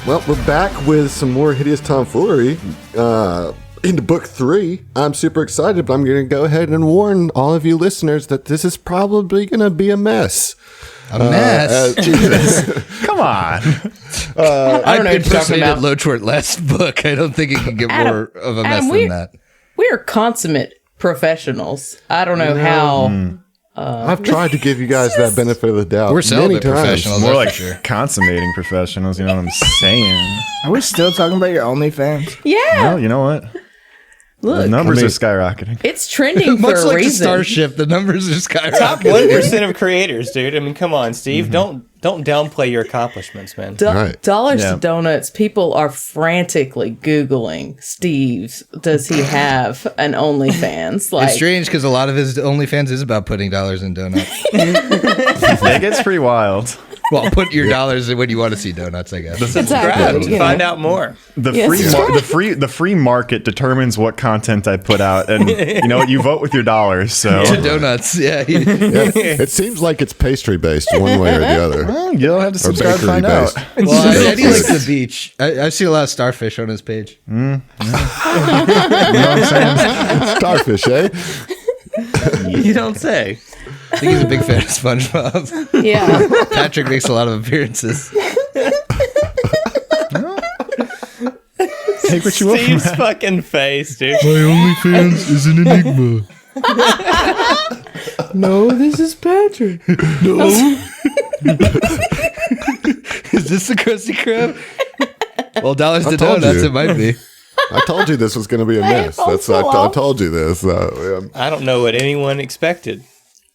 Well, we're back with some more Hideous Tomfoolery into book 3. I'm super excited, but I'm going to go ahead and warn all of you listeners that this is probably going to be a mess. A mess? Come on. I impersonated Lochwart last book. I don't think it can get more of a mess than that. We are consummate professionals. I don't know how... I've tried to give you guys that benefit of the doubt. We're celibate professionals. More like consummating professionals, you know what I'm saying? Are we still talking about your OnlyFans? Yeah. Well, you know what? Look, the numbers are skyrocketing. It's trending for Much a like reason. Starship, the numbers are skyrocketing. Top 1% of creators, dude. I mean, come on, Steve. Don't downplay your accomplishments, man. Right. Dollars to donuts. People are frantically Googling Steve's. Does he have an OnlyFans? It's strange because a lot of his OnlyFans is about putting dollars in donuts. It gets pretty wild. Well, put your dollars in when you want to see donuts, I guess. Subscribe to find out more. The free market determines what content I put out, and you know what? You vote with your dollars. So donuts, It seems like it's pastry based one way or the other. Well, you don't have to subscribe to find out. Well, Eddie likes the beach. I see a lot of starfish on his page. You know what I'm saying? Starfish, eh? You don't say. I think he's a big fan of SpongeBob. Yeah. Patrick makes a lot of appearances. Take what you want. Steve's fucking face, dude. My OnlyFans is an enigma. No, this is Patrick. No. Is this the Krusty Krab? Well, dollars to donuts, it might be. I told you this was going to be a mess. I told you this. I don't know what anyone expected.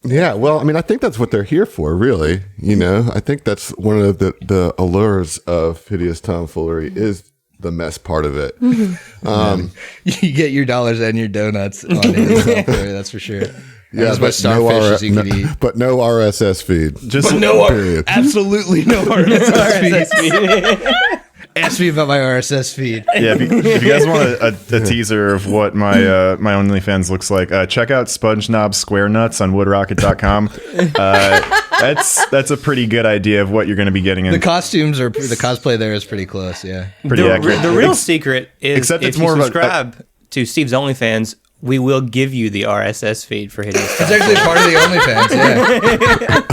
Yeah, well, I mean, I think that's what they're here for, really. You know, I think that's one of the allures of Hideous Tomfoolery is the mess part of it. You get your dollars and your donuts on Hideous Tomfoolery, that's for sure. Yeah, as much starfish as you could eat. But no RSS feed. Just period. Absolutely no RSS feed. Ask me about my RSS feed. Yeah, if you guys want a teaser of what my my OnlyFans looks like, check out SpongeNob Square Nuts on woodrocket.com. That's a pretty good idea of what you're going to be getting in. The costumes or the cosplay there is pretty close, yeah. Pretty accurate. The real secret is except if it's more you of subscribe to Steve's OnlyFans, we will give you the RSS feed for Hideous. It's actually part of the OnlyFans, yeah.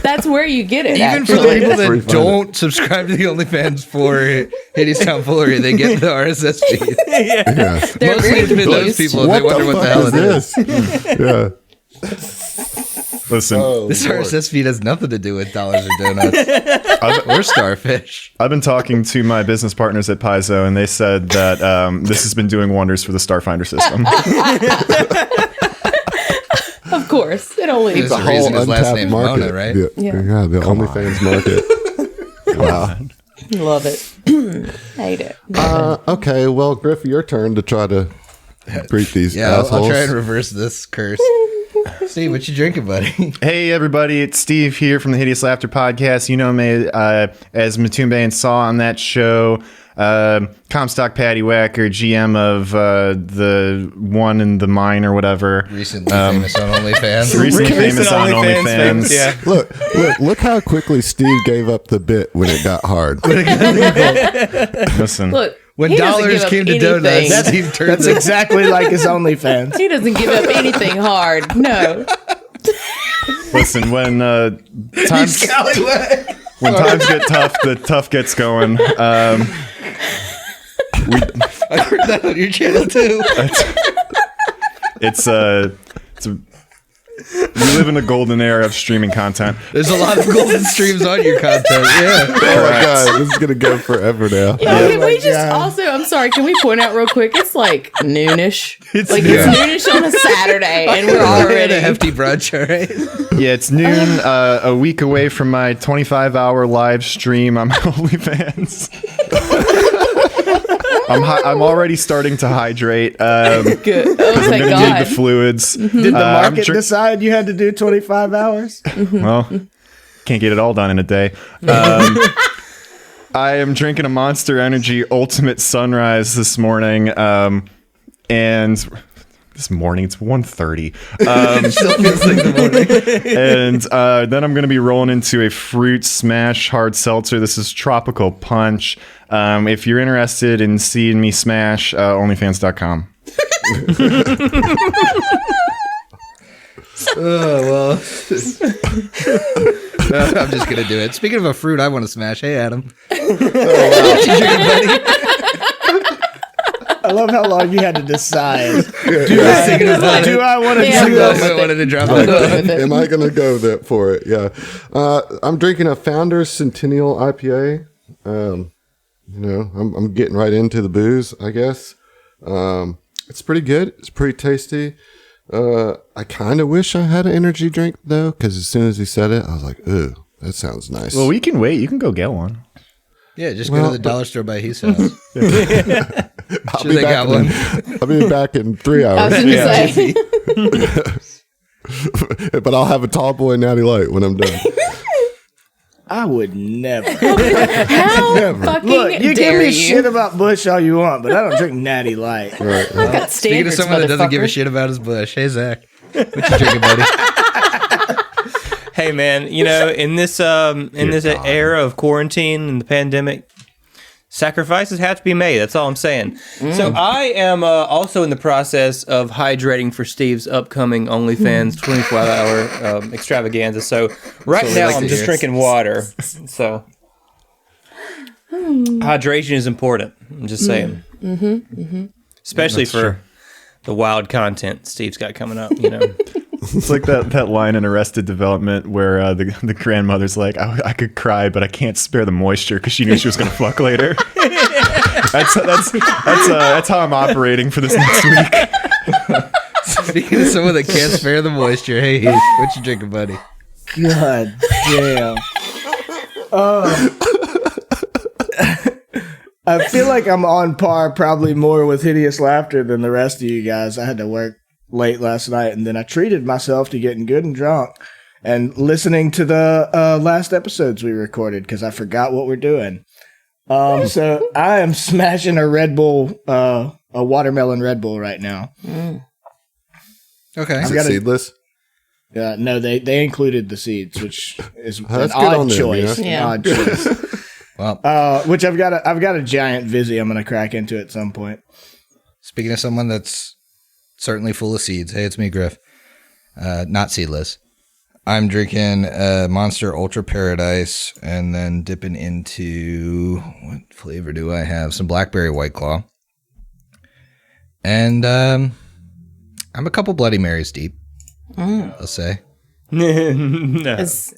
That's where you get it. Even for the people that don't subscribe to the OnliFans for Hideous Tomfoolery, they get the RSS feed. Yeah. Mostly it's been those people, they wonder what the hell it is. Yeah. Listen, this RSS feed has nothing to do with dollars or donuts or starfish. I've been talking to my business partners at Paizo, and they said that this has been doing wonders for the Starfinder system. Of course. It only... There's a reason his last name's Mona, right? Yeah, the OnlyFans market. Wow. Love it. Hate it. Okay, well, Griff, your turn to try to greet these assholes. I'll try and reverse this curse. Steve, what you drinking, buddy? Hey, everybody. It's Steve here from the Hideous Laughter Podcast. You know me as Matumbe and Saw on that show. Comstock Patty Whacker, GM of the One in the Mine or whatever. Recently famous on OnlyFans. Recently famous on OnlyFans. Yeah. Look how quickly Steve gave up the bit when it got hard. Listen. Look, when dollars came to donuts, Steve turned That's exactly like his OnlyFans. He doesn't give up anything hard. No. Listen, when times get tough, the tough gets going. I heard that on your channel too. We live in a golden era of streaming content. There's a lot of golden streams on your content. Yeah. Oh my God, this is gonna go forever now. Can we just also, I'm sorry, can we point out real quick, it's like noonish. It's noonish on a Saturday and we're already a hefty brunch, all right? Yeah, it's noon, a week away from my 25-hour live stream on OnlyFans. I'm already starting to hydrate. Good. Oh, I'm thank going to God. need the fluids. Did the market decide you had to do 25 hours? Well, can't get it all done in a day. I am drinking a Monster Energy Ultimate Sunrise this morning, and this morning. It's 1:30. Still feels like the morning. And then I'm going to be rolling into a fruit smash hard seltzer. This is Tropical Punch. If you're interested in seeing me smash, onlyfans.com. Oh, well. I'm just going to do it. Speaking of a fruit I want to smash, hey, Adam. I love how long you had to decide. Do I want to do this? I wanted to drop Am it. I going to go for it? Yeah. I'm drinking a Founders Centennial IPA. I'm getting right into the booze, I guess. It's pretty good. It's pretty tasty. I kind of wish I had an energy drink, though, because as soon as he said it, I was like, ooh, that sounds nice. Well, we can wait. You can go get one. Yeah, just go to the dollar store by his house. I'll be back one. I'll be back in 3 I hours. was going to say. But I'll have a tall boy natty light when I'm done. I would never. How fucking Look, you dare give me you? shit about Bush all you want, but I don't drink Natty Light. Right. I've got Speaking of standards, someone that doesn't give a motherfucker. shit about his bush, hey, Zach. What you drinking, buddy? Hey man, in this era of quarantine and the pandemic, sacrifices have to be made. That's all I'm saying. So I am also in the process of hydrating for Steve's upcoming OnlyFans 24-hour extravaganza. So right now I'm just drinking water. So hydration is important. I'm just saying. Especially for the wild content Steve's got coming up. It's like that line in Arrested Development where the grandmother's like, I could cry, but I can't spare the moisture because she knew she was going to fuck later. That's how I'm operating for this next week. Speaking of someone that can't spare the moisture, hey, Heath, what you drinking, buddy? God damn. I feel like I'm on par probably more with Hideous Laughter than the rest of you guys. I had to work late last night, and then I treated myself to getting good and drunk and listening to the last episodes we recorded because I forgot what we're doing. So I am smashing a Red Bull, a watermelon Red Bull right now. Okay. Is it seedless? No, they included the seeds, which is an That's good on odd them, choice. yeah. An odd choice. Well, Which I've got a giant Vizzy I'm gonna crack into at some point. speaking of someone that's certainly full of seeds, hey, it's me, Griff. Not seedless. I'm drinking Monster Ultra Paradise and then dipping into, what flavor do I have? Some Blackberry White Claw. And I'm a couple Bloody Marys deep, I'll say. No. Is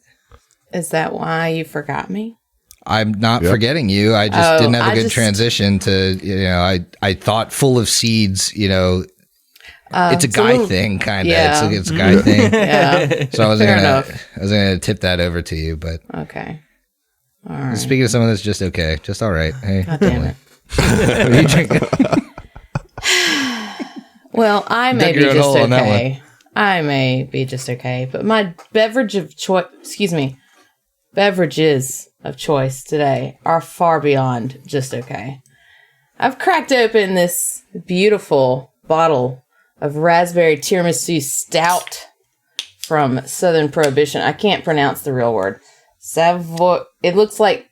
that why you forgot me? I'm not forgetting you. I just didn't have a good just- transition to, I thought full of seeds, it's a guy thing, kind of. yeah. It's a guy thing. Yeah. So I was Fair gonna enough. tip that over to you, but Okay. All right. speaking of someone that's just okay, just all right. Hey, God damn it. what are you drinking? Well, I may Dug be your own just hole on that okay. I may be just okay, but my beverages of choice today are far beyond just okay. I've cracked open this beautiful bottle of raspberry tiramisu stout from Southern Prohibition. I can't pronounce the real word. It looks like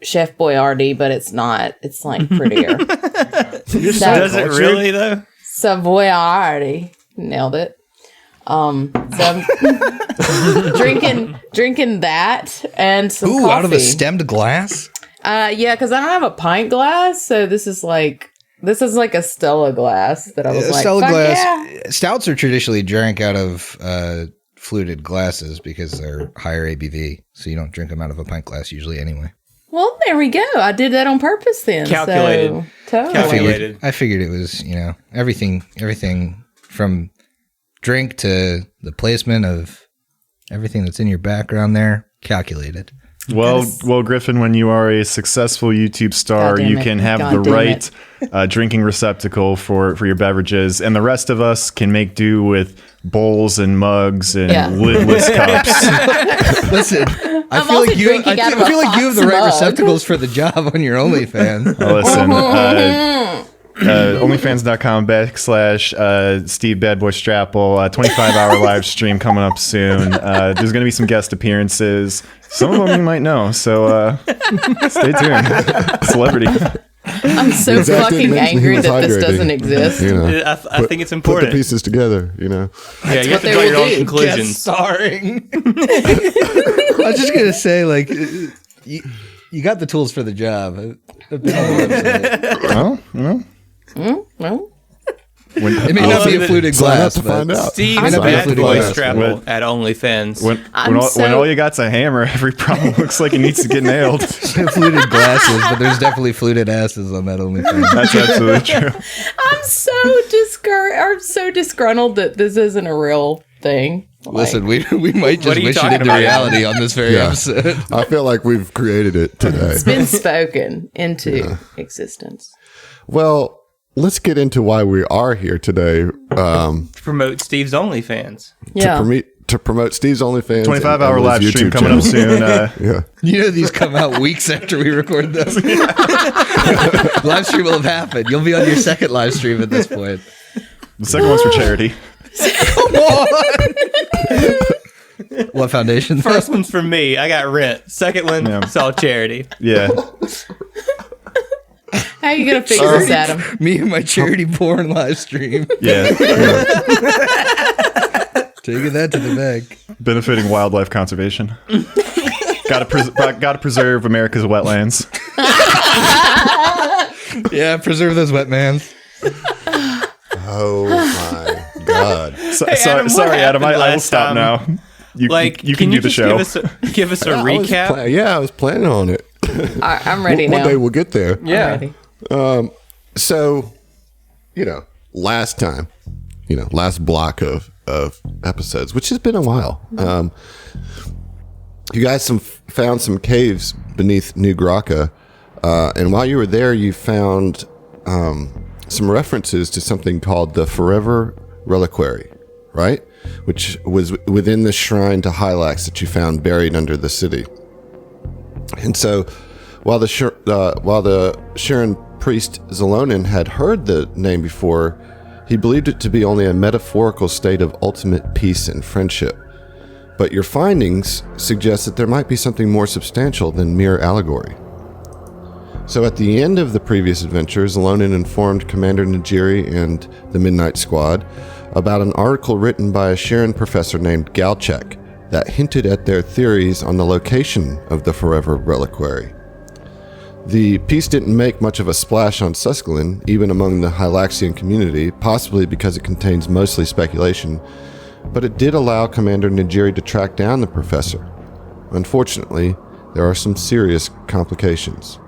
Chef Boyardee, but it's not. It's like prettier. Does it really though? Savoyardi. Nailed it. So I'm drinking that and some coffee. Out of a stemmed glass? Yeah, because I don't have a pint glass, so this is like a Stella glass that I was like, Stella fuck glass. yeah. Stouts are traditionally drank out of fluted glasses because they're higher ABV, so you don't drink them out of a pint glass usually anyway. Well, there we go. I did that on purpose then. Calculated. So, totally. Calculated. I figured it was, everything from drink to the placement of everything that's in your background there, calculated. Well, Griffin, when you are a successful YouTube star, God damn you it. can have God the damn right drinking receptacle for your beverages, and the rest of us can make do with bowls and mugs and Yeah. lidless cups. Listen, I I'm feel also like you. drinking out of a I feel like you have the Fox right mug. receptacles for the job on your OnlyFans. Listen, OnlyFans.com/Steve Bad Boy Strapple. 25-hour live stream coming up soon. There's going to be some guest appearances. Some of them you might know, so stay tuned. Celebrity. I'm so fucking angry that this doesn't exist. You know, I think it's important. Put the pieces together, you know. Yeah, you have to what draw they your will own do. conclusions. Starring. I was just gonna say, like, you got the tools for the job. I've been on the website. Well, Well, It may not be a fluted Sign up glass, to but find out. Steve I'm Bad not Boy gonna Strapple at OnlyFans. when all you got's a hammer, every problem looks like it needs to get nailed. fluted glasses, but there's definitely fluted asses on that OnlyFans. That's absolutely true. I'm so disgruntled that this isn't a real thing. Listen, we might What just are you wish it talking into about? reality on this very Yeah. episode. I feel like we've created it today. It's been spoken into existence. Well, let's get into why we are here today. To promote Steve's OnlyFans. Yeah. To promote Steve's OnlyFans. 25-hour and live Emily's stream YouTube coming up channel. soon. Yeah. You know these come out weeks after we record them. Live stream will have happened. You'll be on your second live stream at this point. The second one's for charity. What foundation? First one's for me. I got rent. Second one, Yeah. it's all charity. Yeah. How are you going to fix this, Adam? Me and my charity porn live stream. Yeah. Taking that to the bank. Benefiting wildlife conservation. Gotta preserve America's wetlands. Yeah, preserve those wet mans. Oh my God. Adam, what Sorry, Adam. I will happened stop last now. You Like, can do the just show. Give us a recap? I was planning on it. I'm ready One now. day we'll get there. I'm ready. So, last time, last block of episodes, which has been a while. You guys found some caves beneath New Graka, and while you were there, you found some references to something called the Forever Reliquary, right? Which was within the shrine to Hylax that you found buried under the city. And so, while the Shirin priest Zalonin had heard the name before, he believed it to be only a metaphorical state of ultimate peace and friendship. But your findings suggest that there might be something more substantial than mere allegory. So at the end of the previous adventure, Zalonin informed Commander Najiri and the Midnight Squad about an article written by a Shirin professor named Galchek that hinted at their theories on the location of the Forever Reliquary. The piece didn't make much of a splash on Suskelin, even among the Hylaxian community, possibly because it contains mostly speculation, but it did allow Commander Najiri to track down the professor. Unfortunately, there are some serious complications.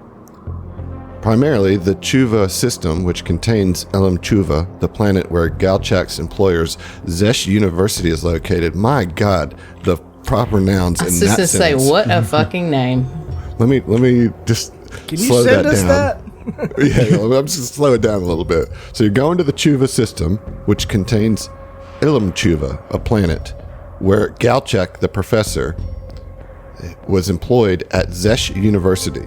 Primarily, the Chuva system, which contains Ilumchuuva, the planet where Galchak's employer's Zesh University is located. My God, the proper nouns I in was that just going to say, sentence. what a fucking name. Let me just Can you slow send that us down. that? Yeah, I'm just slow it down a little bit. So you're going to the Chuva system, which contains Ilumchuuva, a planet where Galchak, the professor, was employed at Zesh University.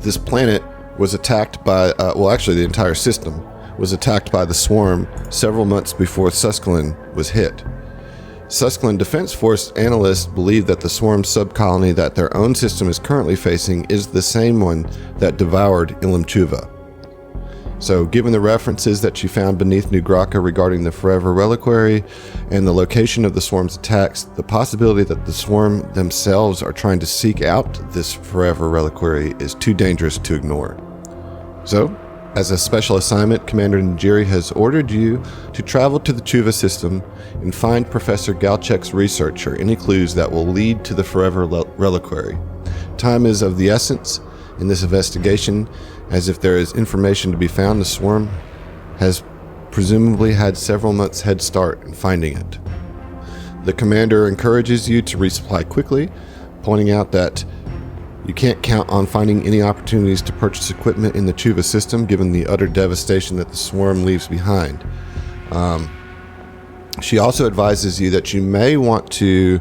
This planet was attacked by, the entire system was attacked by the swarm several months before Suskelin was hit. Suskelin Defense Force analysts believe that the swarm subcolony that their own system is currently facing is the same one that devoured Ilumchuuva. So, given the references that you found beneath New Graka regarding the Forever Reliquary and the location of the swarm's attacks, the possibility that the swarm themselves are trying to seek out this Forever Reliquary is too dangerous to ignore. So, as a special assignment, Commander Najiri has ordered you to travel to the Chuva system and find Professor Galchek's research or any clues that will lead to the Forever Reliquary. Time is of the essence in this investigation, as if there is information to be found, the swarm has presumably had several months' head start in finding it. The commander encourages you to resupply quickly, pointing out that you can't count on finding any opportunities to purchase equipment in the Chuva system, given the utter devastation that the swarm leaves behind. She also advises you that you may want to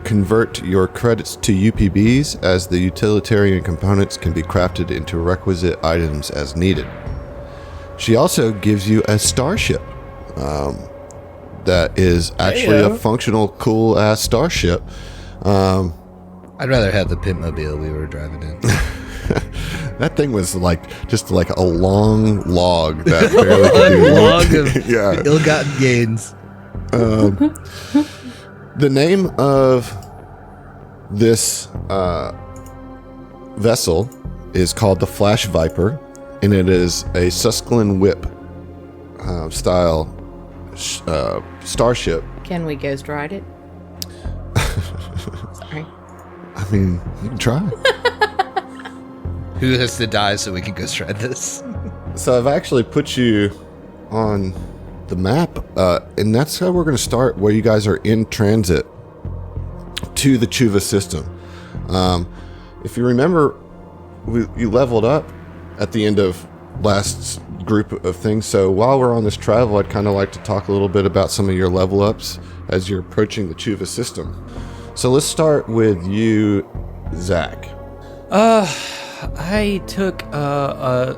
convert your credits to UPBs, as the utilitarian components can be crafted into requisite items as needed. She also gives you a starship that is actually a functional, cool ass starship. I'd rather have the Pitmobile we were driving in. That thing was just like a long log that barely could do Log of yeah. ill-gotten gains. The name of this vessel is called the Flash Viper, and it is a Susquehanna Whip style starship. Can we ghost ride it? Sorry. I mean, you can try. Who has to die so we can go shred this? So I've actually put you on the map, and that's how we're going to start, where you guys are in transit to the Chuva system. If you remember, you leveled up at the end of last group of things. So while we're on this travel, I'd kind of like to talk a little bit about some of your level ups as you're approaching the Chuva system. So let's start with you, Zach. I took a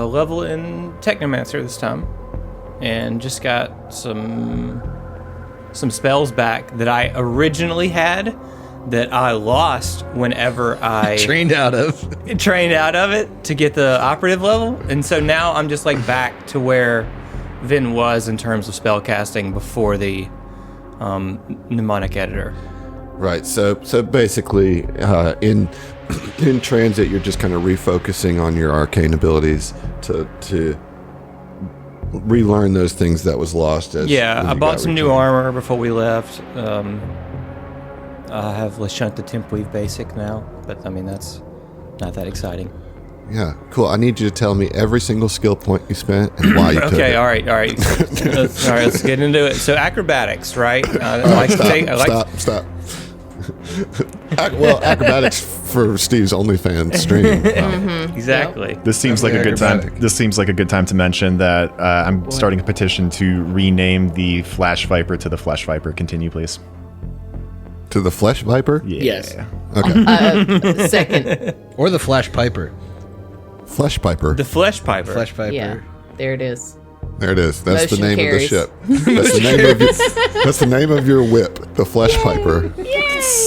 level in Technomancer this time, and just got some spells back that I originally had that I lost whenever I Trained out of it to get the operative level, and so now I'm just like back to where Vin was in terms of spell casting before the mnemonic editor. Right. So basically, in transit, you're just kind of refocusing on your arcane abilities to relearn those things that was lost. I bought some new armor before we left. I have Lashunta Tempweave basic now, but I mean that's not that exciting. Yeah, cool. I need you to tell me every single skill point you spent and why you took it. Okay, all right. Let's get into it. So acrobatics, right? Stop. Well, acrobatics for Steve's OnlyFans stream. Exactly. This seems like a good time. This seems like a good time to mention that I'm starting a petition to rename the Flash Viper to the Flesh Viper. Continue, please. To the Flesh Viper? Yeah. Yes. Okay. Second. Or the Flash Piper. Flesh Piper. The Flesh Piper. Flash Piper. Yeah, there it is. There it is. That's Motion the name carries. of the ship. That's the name of your whip, the Flesh Piper.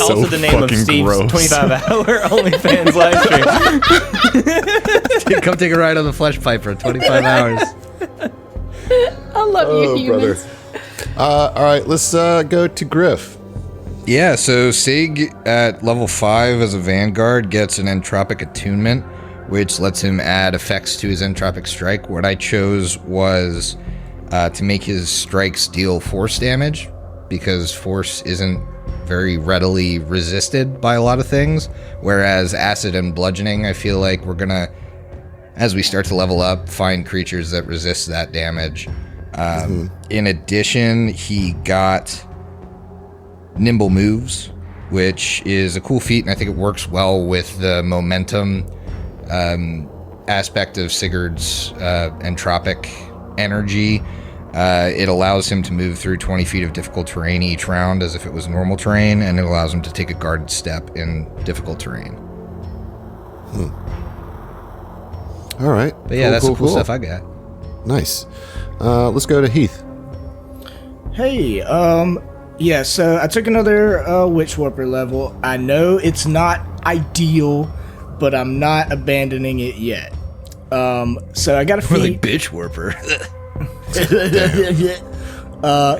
Also the name of fucking Steve's gross. 25-hour OnlyFans live stream. Come take a ride on the Flash Piper. 25 hours. I love you, humans. All right, let's go to Griff. Yeah, so Sig at level 5 as a Vanguard gets an Entropic Attunement, which lets him add effects to his Entropic Strike. What I chose was to make his strikes deal force damage, because force isn't very readily resisted by a lot of things, whereas acid and bludgeoning, I feel like we're going to, as we start to level up, find creatures that resist that damage. In addition, he got Nimble Moves, which is a cool feat, and I think it works well with the momentum aspect of Sigurd's entropic energy. It allows him to move through 20 feet of difficult terrain each round as if it was normal terrain, and it allows him to take a guarded step in difficult terrain. All right. But yeah, that's the cool stuff I got. Nice. Let's go to Heath. Hey, yeah, so I took another Witch Warper level. I know it's not ideal, but I'm not abandoning it yet. So I got a Really feat. bitch warper.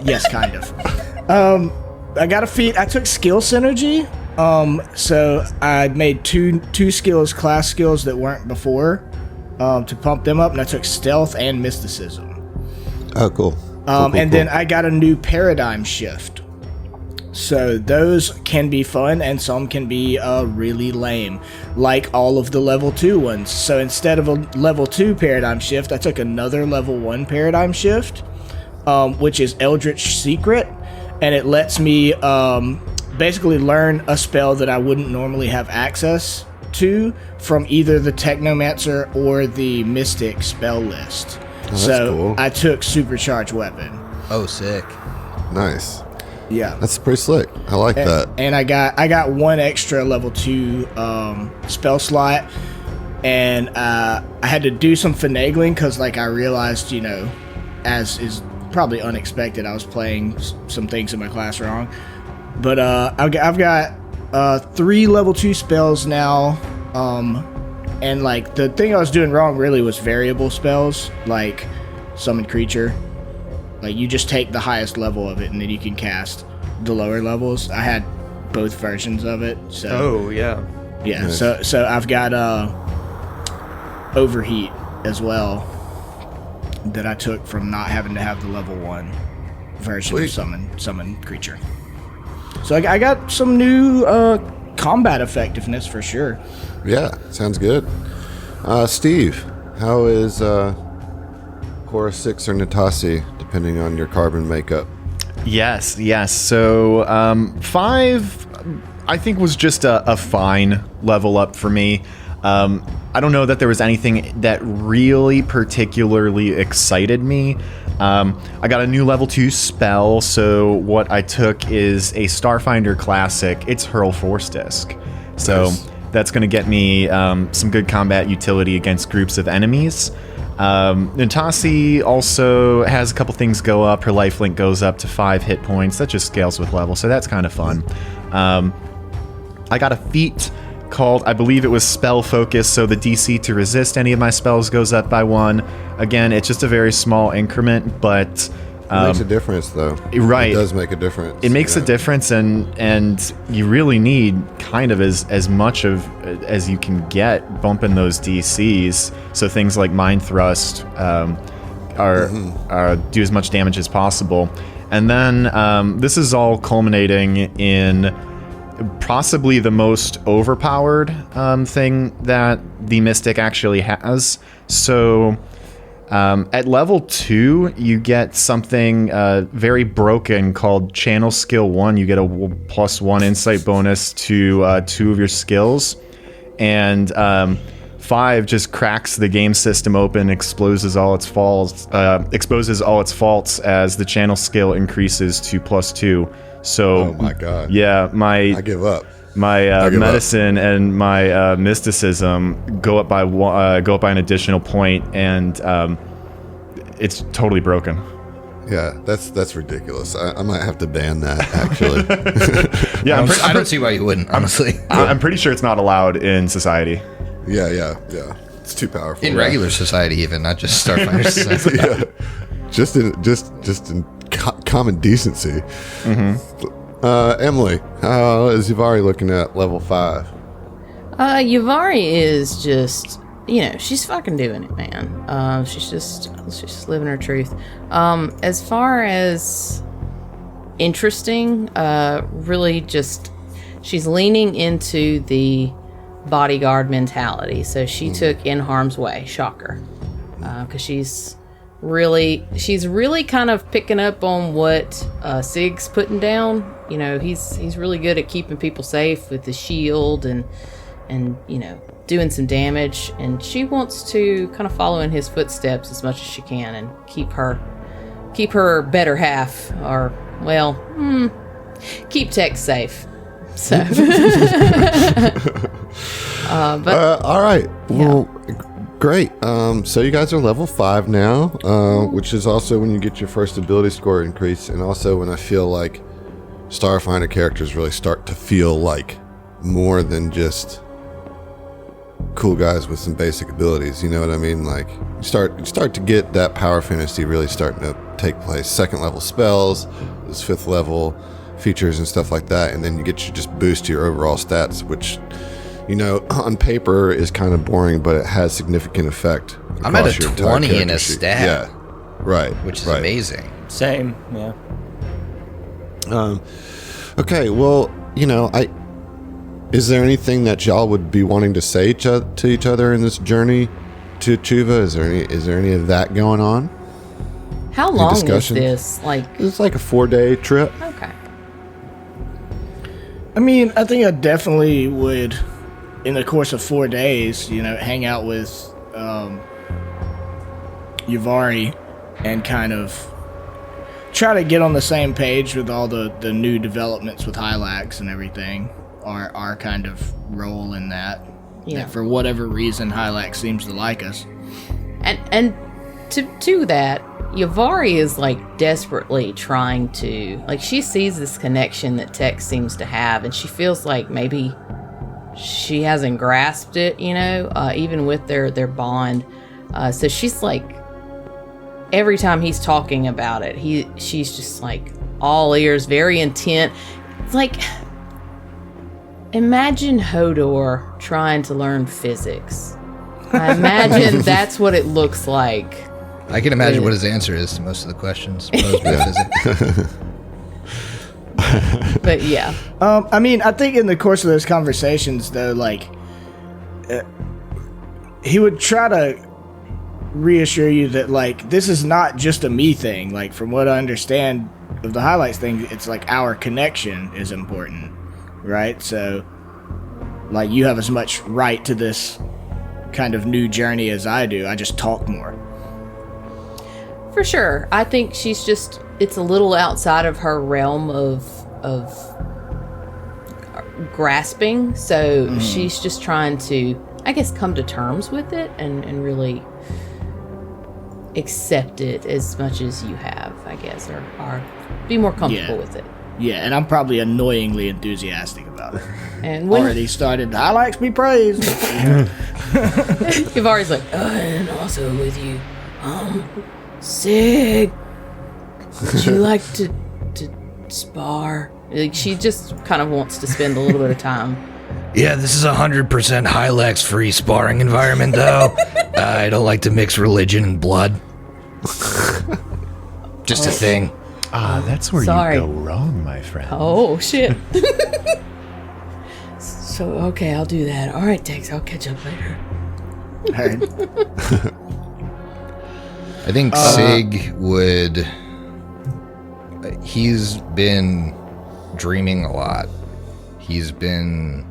Yes, kind of. I got a feat. I took skill synergy. So I made two skills, class skills that weren't before, to pump them up, and I took stealth and mysticism. Oh, cool. And then I got a new paradigm shift. So those can be fun, and some can be really lame, like all of the level 2 ones. So instead of a level 2 paradigm shift, I took another level 1 paradigm shift, which is Eldritch Secret, and it lets me basically learn a spell that I wouldn't normally have access to from either the Technomancer or the Mystic spell list. So cool. I took Supercharged Weapon. Oh, sick. Nice. Yeah. That's pretty slick. I like that. And I got one extra level 2 spell slot and I had to do some finagling because, like, I realized, you know, as is probably unexpected, I was playing some things in my class wrong. But I've got 3 level 2 spells now, and like the thing I was doing wrong really was variable spells, like summon creature. Like, you just take the highest level of it, and then you can cast the lower levels. I had both versions of it. So Oh, yeah. yeah. Nice. So I've got overheat as well that I took from not having to have the level 1 version Sweet. of summon creature. So I got some new combat effectiveness for sure. Yeah, sounds good. Steve, how is Cora 6 or Natasi, depending on your carbon makeup? Yes. So 5, I think, was just a fine level up for me. I don't know that there was anything that really particularly excited me. I got a new level 2 spell, so what I took is a Starfinder classic. It's Hurl Force Disc. So Nice. that's going to get me some good combat utility against groups of enemies. Natasi also has a couple things go up. Her lifelink goes up to 5 hit points. That just scales with level, so that's kind of fun. I got a feat called, I believe it was Spell Focus, so the DC to resist any of my spells goes up by 1. Again, it's just a very small increment, but It makes a difference, though. right. It does make a difference. it makes a difference, and you really need kind of as much of as you can get bumping those DCs. So things like Mind Thrust are do as much damage as possible. And then this is all culminating in possibly the most overpowered thing that the Mystic actually has. So at level 2, you get something very broken called Channel Skill 1. You get a +1 insight bonus to 2 of your skills. And 5 just cracks the game system open, exposes all its faults as the channel skill increases to +2. So, Oh my god. yeah, I give up. my I give up. medicine and my mysticism go up by an additional point, and it's totally broken. Yeah, that's ridiculous. I might have to ban that, actually. Yeah, I don't see why you wouldn't, honestly. I'm pretty sure it's not allowed in society. yeah. It's too powerful. In regular society, even, not just Starfinder society. Yeah. Just in common decency. Emily, how is Yuvari looking at level 5? Yuvari is just, she's fucking doing it, man. She's just living her truth. As far as interesting, really just, she's leaning into the bodyguard mentality. So she took In Harm's Way, shocker, because she's really kind of picking up on what Sig's putting down. He's really good at keeping people safe with the shield and doing some damage, and she wants to kind of follow in his footsteps as much as she can and keep her better half, or keep Tech safe. So All right. Well, great. So you guys are level 5 now, which is also when you get your first ability score increase, and also when I feel like Starfinder characters really start to feel like more than just cool guys with some basic abilities. You know what I mean? Like, you start to get that power fantasy really starting to take place. 2nd level spells, those 5th level features and stuff like that, and then you get just boost your overall stats, which on paper is kind of boring, but it has significant effect. I'm at across a your entire 20 in a character sheet. stat. Yeah, right. Which is right. amazing. Same, yeah. Okay, well, is there anything that y'all would be wanting to say to each other in this journey to Chuva? Is there any of that going on? how long is discussions? this? It's like a 4-day trip. Okay. I mean, I think I definitely would, in the course of 4 days, hang out with Yuvari and kind of try to get on the same page with all the new developments with Hylax and everything. Our kind of role in that. Yeah. That for whatever reason, Hylax seems to like us. And to that, Yavari is like desperately trying to, like, she sees this connection that Tex seems to have, and she feels like maybe she hasn't grasped it, even with their bond. So she's like, every time he's talking about it, she's just like all ears, very intent. It's like, imagine Hodor trying to learn physics. I imagine that's what it looks like. I can imagine what his answer is to most of the questions posed by physics. But yeah. I mean, I think in the course of those conversations, though, like, he would try to reassure you that, like, this is not just a me thing. Like, from what I understand of the highlights thing, it's like our connection is important, right? So, like, you have as much right to this kind of new journey as I do. I just talk more. For sure. I think she's just, it's a little outside of her realm of grasping. So she's just trying to, I guess, come to terms with it and really accept it as much as you have, I guess, or be more comfortable with it. Yeah, and I'm probably annoyingly enthusiastic about it. And when Already started, Hylax be praised. Yavari's like, and also with you, Sig, would you like to spar? Like, she just kind of wants to spend a little bit of time. Yeah, this is 100% Hylax free sparring environment, though. I don't like to mix religion and blood. Just a thing. That's where Sorry. you go wrong, my friend. Oh, shit. So, okay, I'll do that. All right, Tex, I'll catch up later. Heard. I think Sig would... He's been dreaming a lot. He's been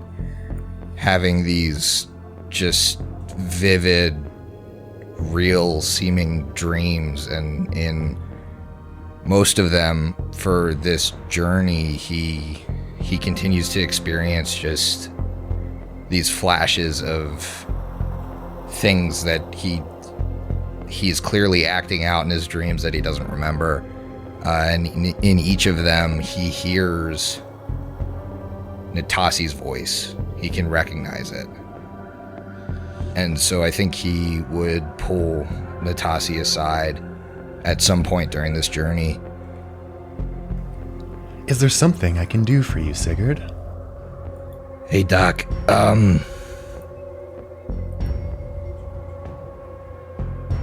having these just vivid, real-seeming dreams, and in most of them, for this journey, he continues to experience just these flashes of things that he's clearly acting out in his dreams that he doesn't remember. And in each of them, he hears Natasi's voice. He can recognize it. And so I think he would pull Natasi aside at some point during this journey. Is there something I can do for you, Sigurd? Hey, Doc,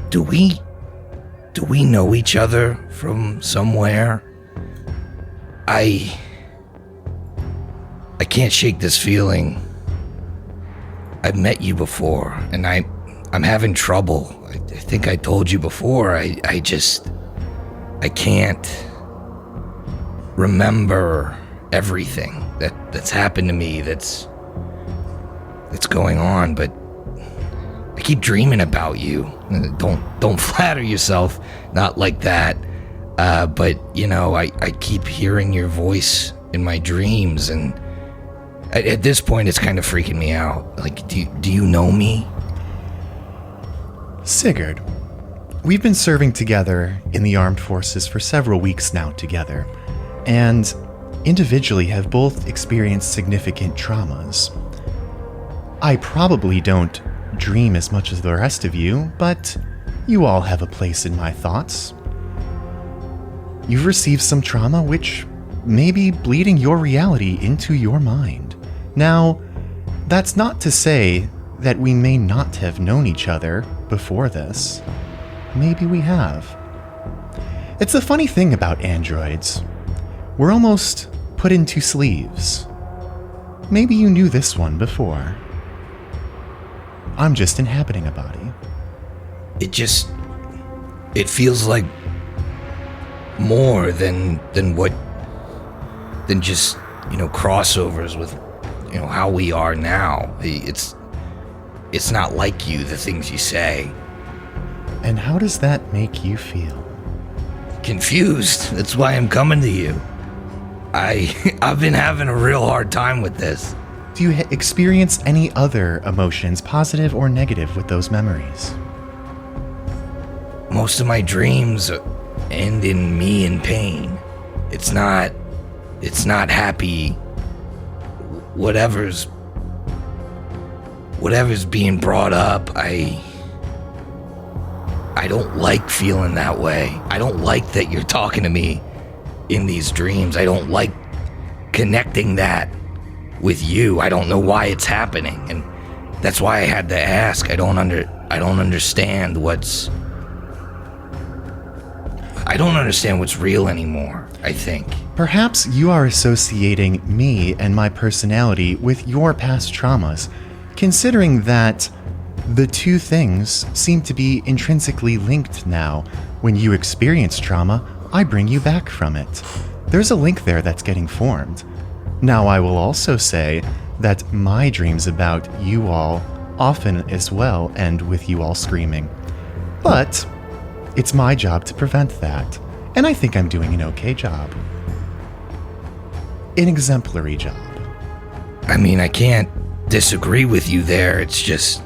do we know each other from somewhere? I can't shake this feeling. I've met you before, and I'm having trouble. I think I told you before, I can't remember everything that's happened to me that's going on, but I keep dreaming about you. Don't flatter yourself, not like that. But I keep hearing your voice in my dreams, and at this point, it's kind of freaking me out. Like, do you know me? Sigurd, we've been serving together in the armed forces for several weeks now together, and individually have both experienced significant traumas. I probably don't dream as much as the rest of you, but you all have a place in my thoughts. You've received some trauma which may be bleeding your reality into your mind. Now, that's not to say that we may not have known each other before this. Maybe we have. It's the funny thing about androids. We're almost put into sleeves. Maybe you knew this one before. I'm just inhabiting a body. It feels like more than just, crossovers with, how we are now. It's not like you, the things you say. And how does that make you feel? Confused. That's why I'm coming to you. I've been having a real hard time with this. Do you experience any other emotions, positive or negative, with those memories? Most of my dreams end in me in pain. It's not happy. Whatever's being brought up, I don't like feeling that way. I don't like that you're talking to me in these dreams. I don't like connecting that with you. I don't know why it's happening, and that's why I had to ask. I don't understand what's real anymore, I think. Perhaps you are associating me and my personality with your past traumas, considering that the two things seem to be intrinsically linked now. When you experience trauma, I bring you back from it. There's a link there that's getting formed. Now, I will also say that my dreams about you all often as well end with you all screaming. But it's my job to prevent that, and I think I'm doing an okay job. An exemplary job. I mean, I can't disagree with you there. It's just,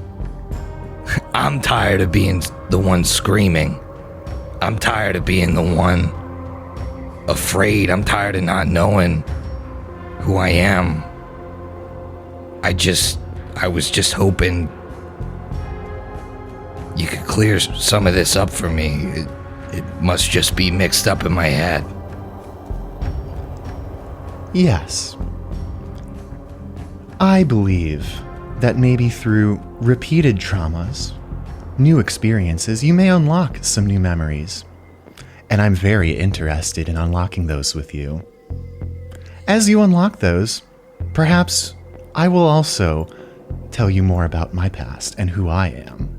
I'm tired of being the one screaming. I'm tired of being the one afraid. I'm tired of not knowing who I am. I was just hoping you could clear some of this up for me. It must just be mixed up in my head. Yes. I believe that maybe through repeated traumas, new experiences, you may unlock some new memories. And I'm very interested in unlocking those with you. As you unlock those, perhaps I will also tell you more about my past and who I am.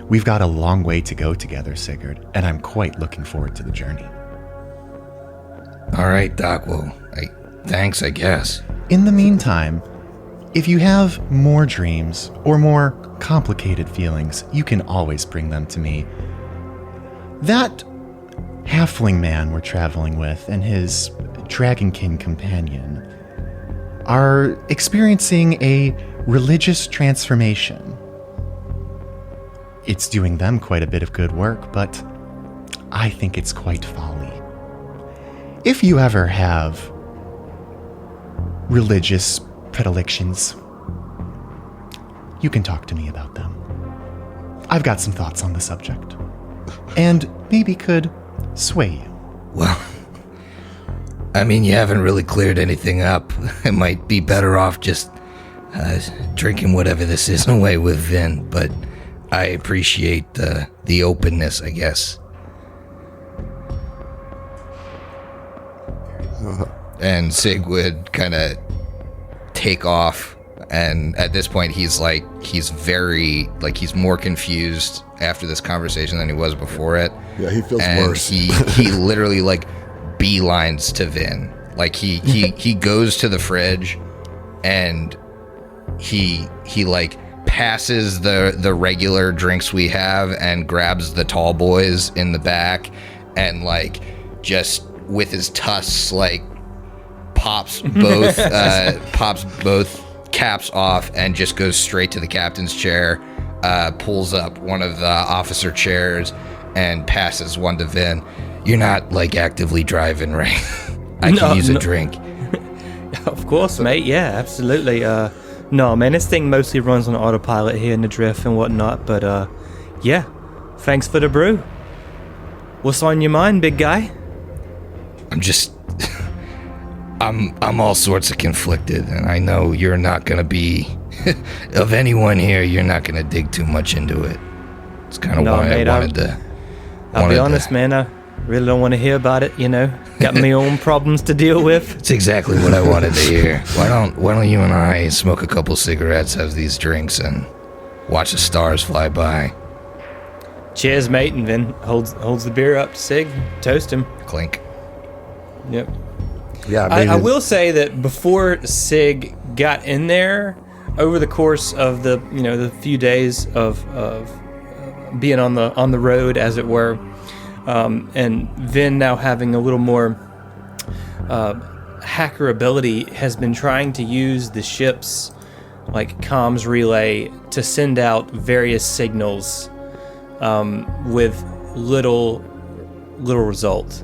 We've got a long way to go together, Sigurd, and I'm quite looking forward to the journey. All right, Doc. Well, thanks, I guess. In the meantime, if you have more dreams or more complicated feelings, you can always bring them to me. That halfling man we're traveling with and his Dragon King companion are experiencing a religious transformation. It's doing them quite a bit of good work, but I think it's quite folly. If you ever have religious predilections, you can talk to me about them. I've got some thoughts on the subject, and maybe could sway you. Well, I mean, you haven't really cleared anything up. I might be better off just drinking whatever this is away with Vin, but I appreciate the openness, I guess. And Sig would kind of take off, and at this point he's more confused after this conversation than he was before it. Yeah, he feels and worse. he literally beelines to Vin. He goes to the fridge and he passes the regular drinks we have and grabs the tall boys in the back and just with his tusks pops both caps off and just goes straight to the captain's chair, pulls up one of the officer chairs and passes one to Vin. You're not actively driving, right? I can use a drink. Of course, mate. Yeah, absolutely. No, man, this thing mostly runs on autopilot here in the drift and whatnot, but yeah, thanks for the brew. What's on your mind, big guy? I'm all sorts of conflicted, and I know you're not gonna be of anyone here. You're not gonna dig too much into it. It's kind of why I wanted to. I'll be honest, man. I really don't want to hear about it. Got my own problems to deal with. It's exactly what I wanted to hear. Why don't you and I smoke a couple cigarettes, have these drinks, and watch the stars fly by? Cheers, mate, and then holds the beer up to Sig. Toast him. Clink. Yep. Yeah, I will say that before Sig got in there, over the course of the few days of being on the road, as it were, and Vin now having a little more hacker ability has been trying to use the ship's like comms relay to send out various signals with little result.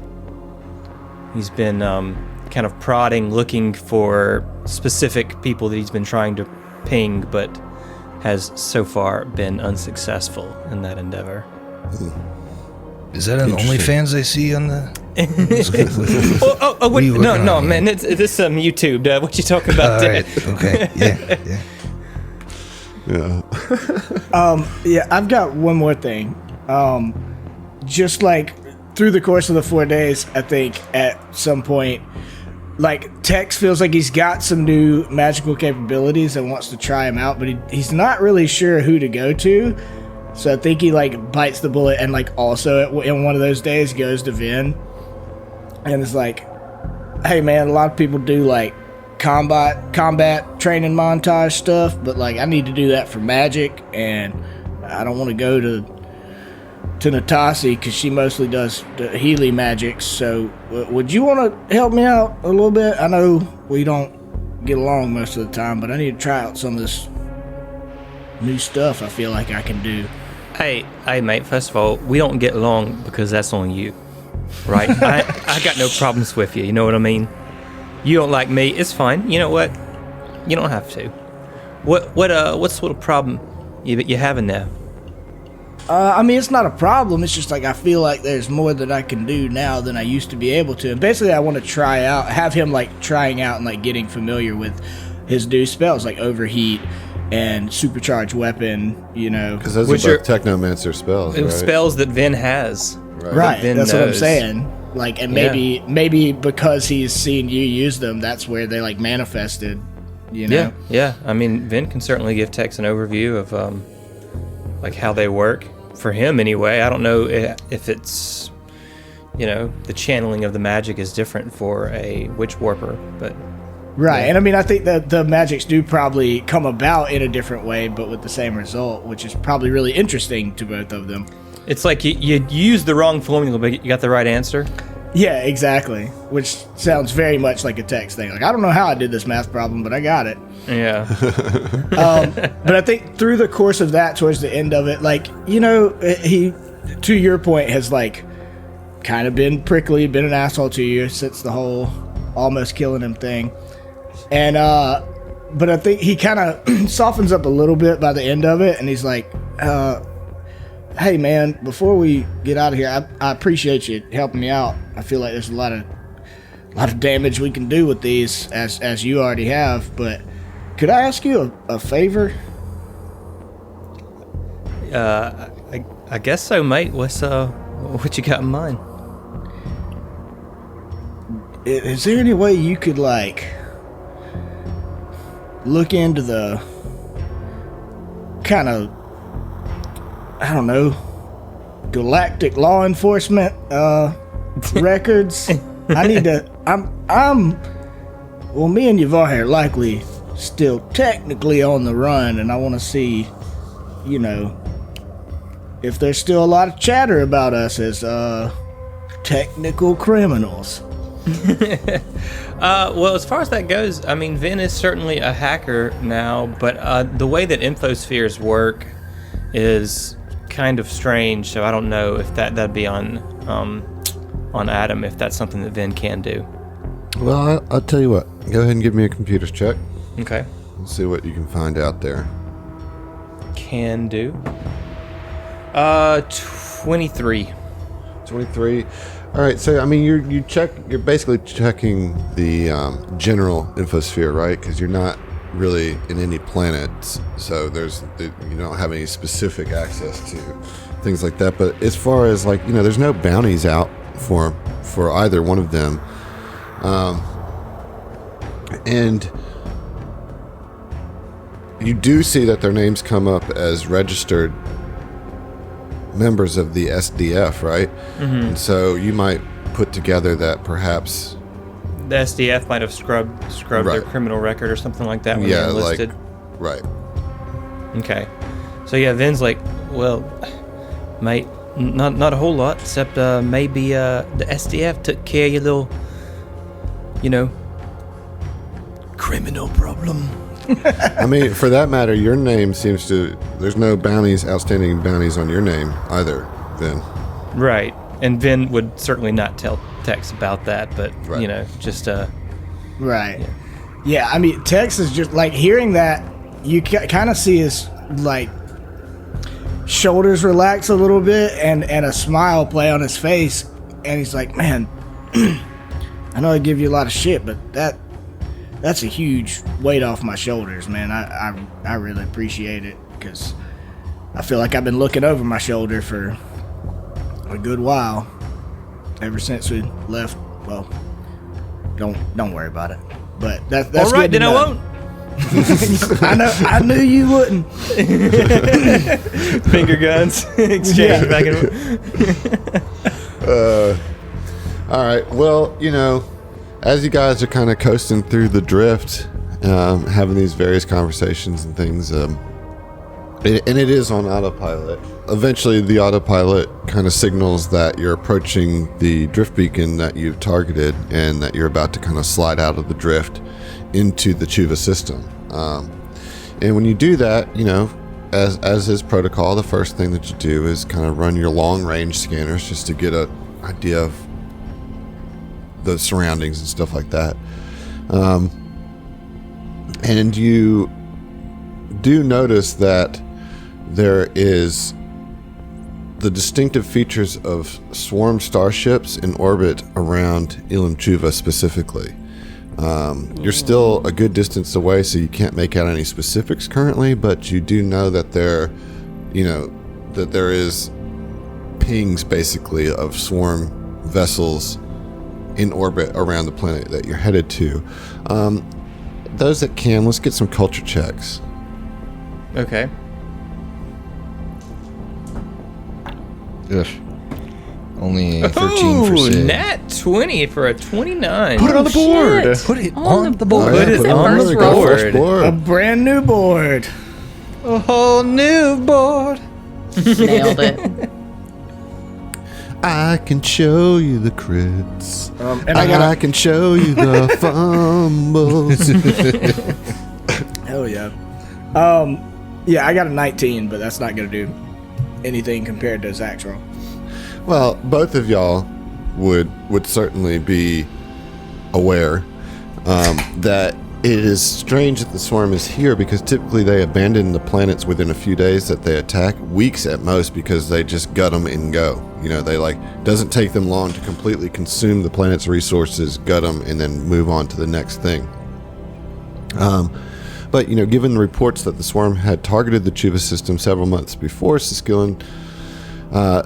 He's been kind of prodding, looking for specific people that he's been trying to ping, but has so far been unsuccessful in that endeavor. Is that an OnlyFans I see on the? Wait, no, man, it's YouTube. What you talking about? All right, okay, yeah. Yeah, I've got one more thing. Just like through the course of the 4 days, I think at some point, like Tex feels like he's got some new magical capabilities and wants to try them out, but he's not really sure who to go to. So I think he like bites the bullet and like also in one of those days goes to Vin and is like, hey man, a lot of people do like combat training montage stuff, but like I need to do that for magic, and I don't want to go to Natasi because she mostly does the Healy magic. So would you want to help me out a little bit? I know we don't get along most of the time, but I need to try out some of this new stuff I feel like I can do. Hey, mate, first of all, we don't get along because that's on you, right? I got no problems with you, you know what I mean? You don't like me, it's fine. You know what? You don't have to. What sort of problem you having now? I mean, it's not a problem. It's just like I feel like there's more that I can do now than I used to be able to. And basically, I want to try out, have him like trying out and like getting familiar with his new spells like Overheat and Supercharged Weapon, you know. Because those Which are are both Technomancer spells, right? Spells that Vin has. Right, Vin that's what I'm knows. saying. Like, and maybe because he's seen you use them, that's where they like manifested, you know? Yeah. I mean, Vin can certainly give Tex an overview of like how they work for him anyway. I don't know if it's, you know, the channeling of the magic is different for a witch warper, but Right, and I mean, I think that the magics do probably come about in a different way, but with the same result, which is probably really interesting to both of them. it's like you used the wrong formula, but you got the right answer. Yeah, exactly, which sounds very much like a Tex thing. Like, I don't know how I did this math problem, but I got it. Yeah. But I think through the course of that, towards the end of it, like, you know, he, to your point, has like kind of been prickly, been an asshole to you since the whole almost killing him thing. And, but I think he kind of softens up a little bit by the end of it, and he's like, hey man, before we get out of here, I appreciate you helping me out. I feel like there's a lot of damage we can do with these, as you already have, but could I ask you a favor? I guess so, mate. What you got in mind? Is there any way you could, like, look into the kind of, I don't know, galactic law enforcement records? I need to, well, me and Yvar are likely still technically on the run, and I want to see, you know, if there's still a lot of chatter about us as technical criminals. Well, as far as that goes, I mean, Vin is certainly a hacker now, but the way that infospheres work is kind of strange, so I don't know if that'd be on Adam, if that's something that Vin can do. Well, I'll tell you what. Go ahead and give me a computer's check. Okay. Let's see what you can find out there. Can do. 23. 23. All right, so I mean, you're basically checking the general infosphere, right? Because you're not really in any planets, so you don't have any specific access to things like that. But as far as, like, you know, there's no bounties out for either one of them, and you do see that their names come up as registered members of the SDF, right? Mm-hmm. And so you might put together that perhaps the SDF might have scrubbed right. their criminal record or something like that when they enlisted. Like, right. Okay. So yeah, Vin's like, well, mate, not a whole lot, except maybe the SDF took care of your little, you know, criminal problem. I mean, for that matter, your name seems to. There's no outstanding bounties on your name either, Vin. Right. And Vin would certainly not tell Tex about that, but, Right. just... Right. Yeah, I mean, Tex is just, like, hearing that, you kind of see his, like, shoulders relax a little bit and a smile play on his face. And he's like, man, I know I give you a lot of shit, but that's a huge weight off my shoulders, man. I really appreciate it, because I feel like I've been looking over my shoulder for a good while, ever since we left. Well, don't worry about it. But that's all right, good to then I know. won't. I knew you wouldn't. Finger guns exchange back and All right. Well, as you guys are kind of coasting through the drift, having these various conversations and things, and it is on autopilot. Eventually, the autopilot kind of signals that you're approaching the drift beacon that you've targeted, and that you're about to kind of slide out of the drift into the Chuva system. And when you do that, as is protocol, the first thing that you do is kind of run your long range scanners just to get an idea of the surroundings and stuff like that. And you do notice that there is the distinctive features of swarm starships in orbit around Ilumchuuva specifically. You're still a good distance away, so you can't make out any specifics currently, but you do know that there is pings basically of swarm vessels in orbit around the planet that you're headed to. Those that can, let's get some culture checks. Okay. Ugh. Only 13 for Sid. Nat 20 for a 29. Put it on the board. Shit. Put it On on the the board. Put it It's on first the roll. First board. A board. brand new board. A whole new board. Nailed it. I can show you the crits. And I can show you the fumbles. Hell yeah. Yeah, I got a 19, but that's not going to do anything compared to Zach's roll. Well, both of y'all would certainly be aware that it is strange that the swarm is here, because typically they abandon the planets within a few days that they attack, weeks at most, because they just gut them and go. They doesn't take them long to completely consume the planet's resources, gut them, and then move on to the next thing. But given the reports that the swarm had targeted the Chuva system several months before Siskillen,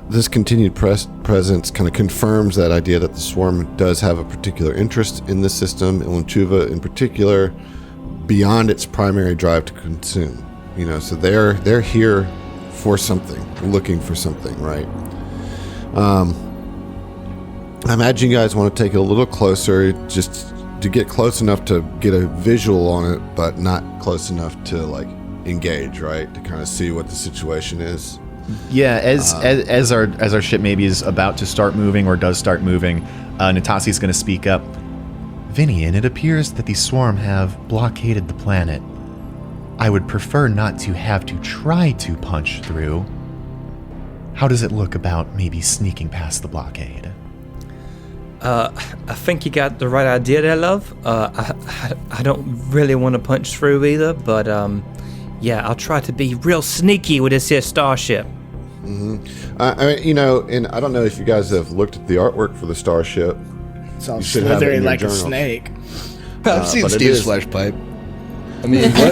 this continued presence kind of confirms that idea that the swarm does have a particular interest in this system, Ilumchuuva in particular, beyond its primary drive to consume. So they're here for something, looking for something, right? I imagine you guys want to take it a little closer, just to get close enough to get a visual on it, but not close enough to engage, right? To kind of see what the situation is. Yeah, as our ship maybe is about to start moving or does start moving, Natasi's going to speak up. Vinian, it appears that the swarm have blockaded the planet. I would prefer not to have to try to punch through. How does it look about maybe sneaking past the blockade? I think you got the right idea there, love. I don't really want to punch through either, but yeah, I'll try to be real sneaky with this here starship. Mm-hmm. And I don't know if you guys have looked at the artwork for the starship. It's all You should have it in slithery your like a journals. snake. I've seen but it Steve's is- flesh pipe. I mean, what?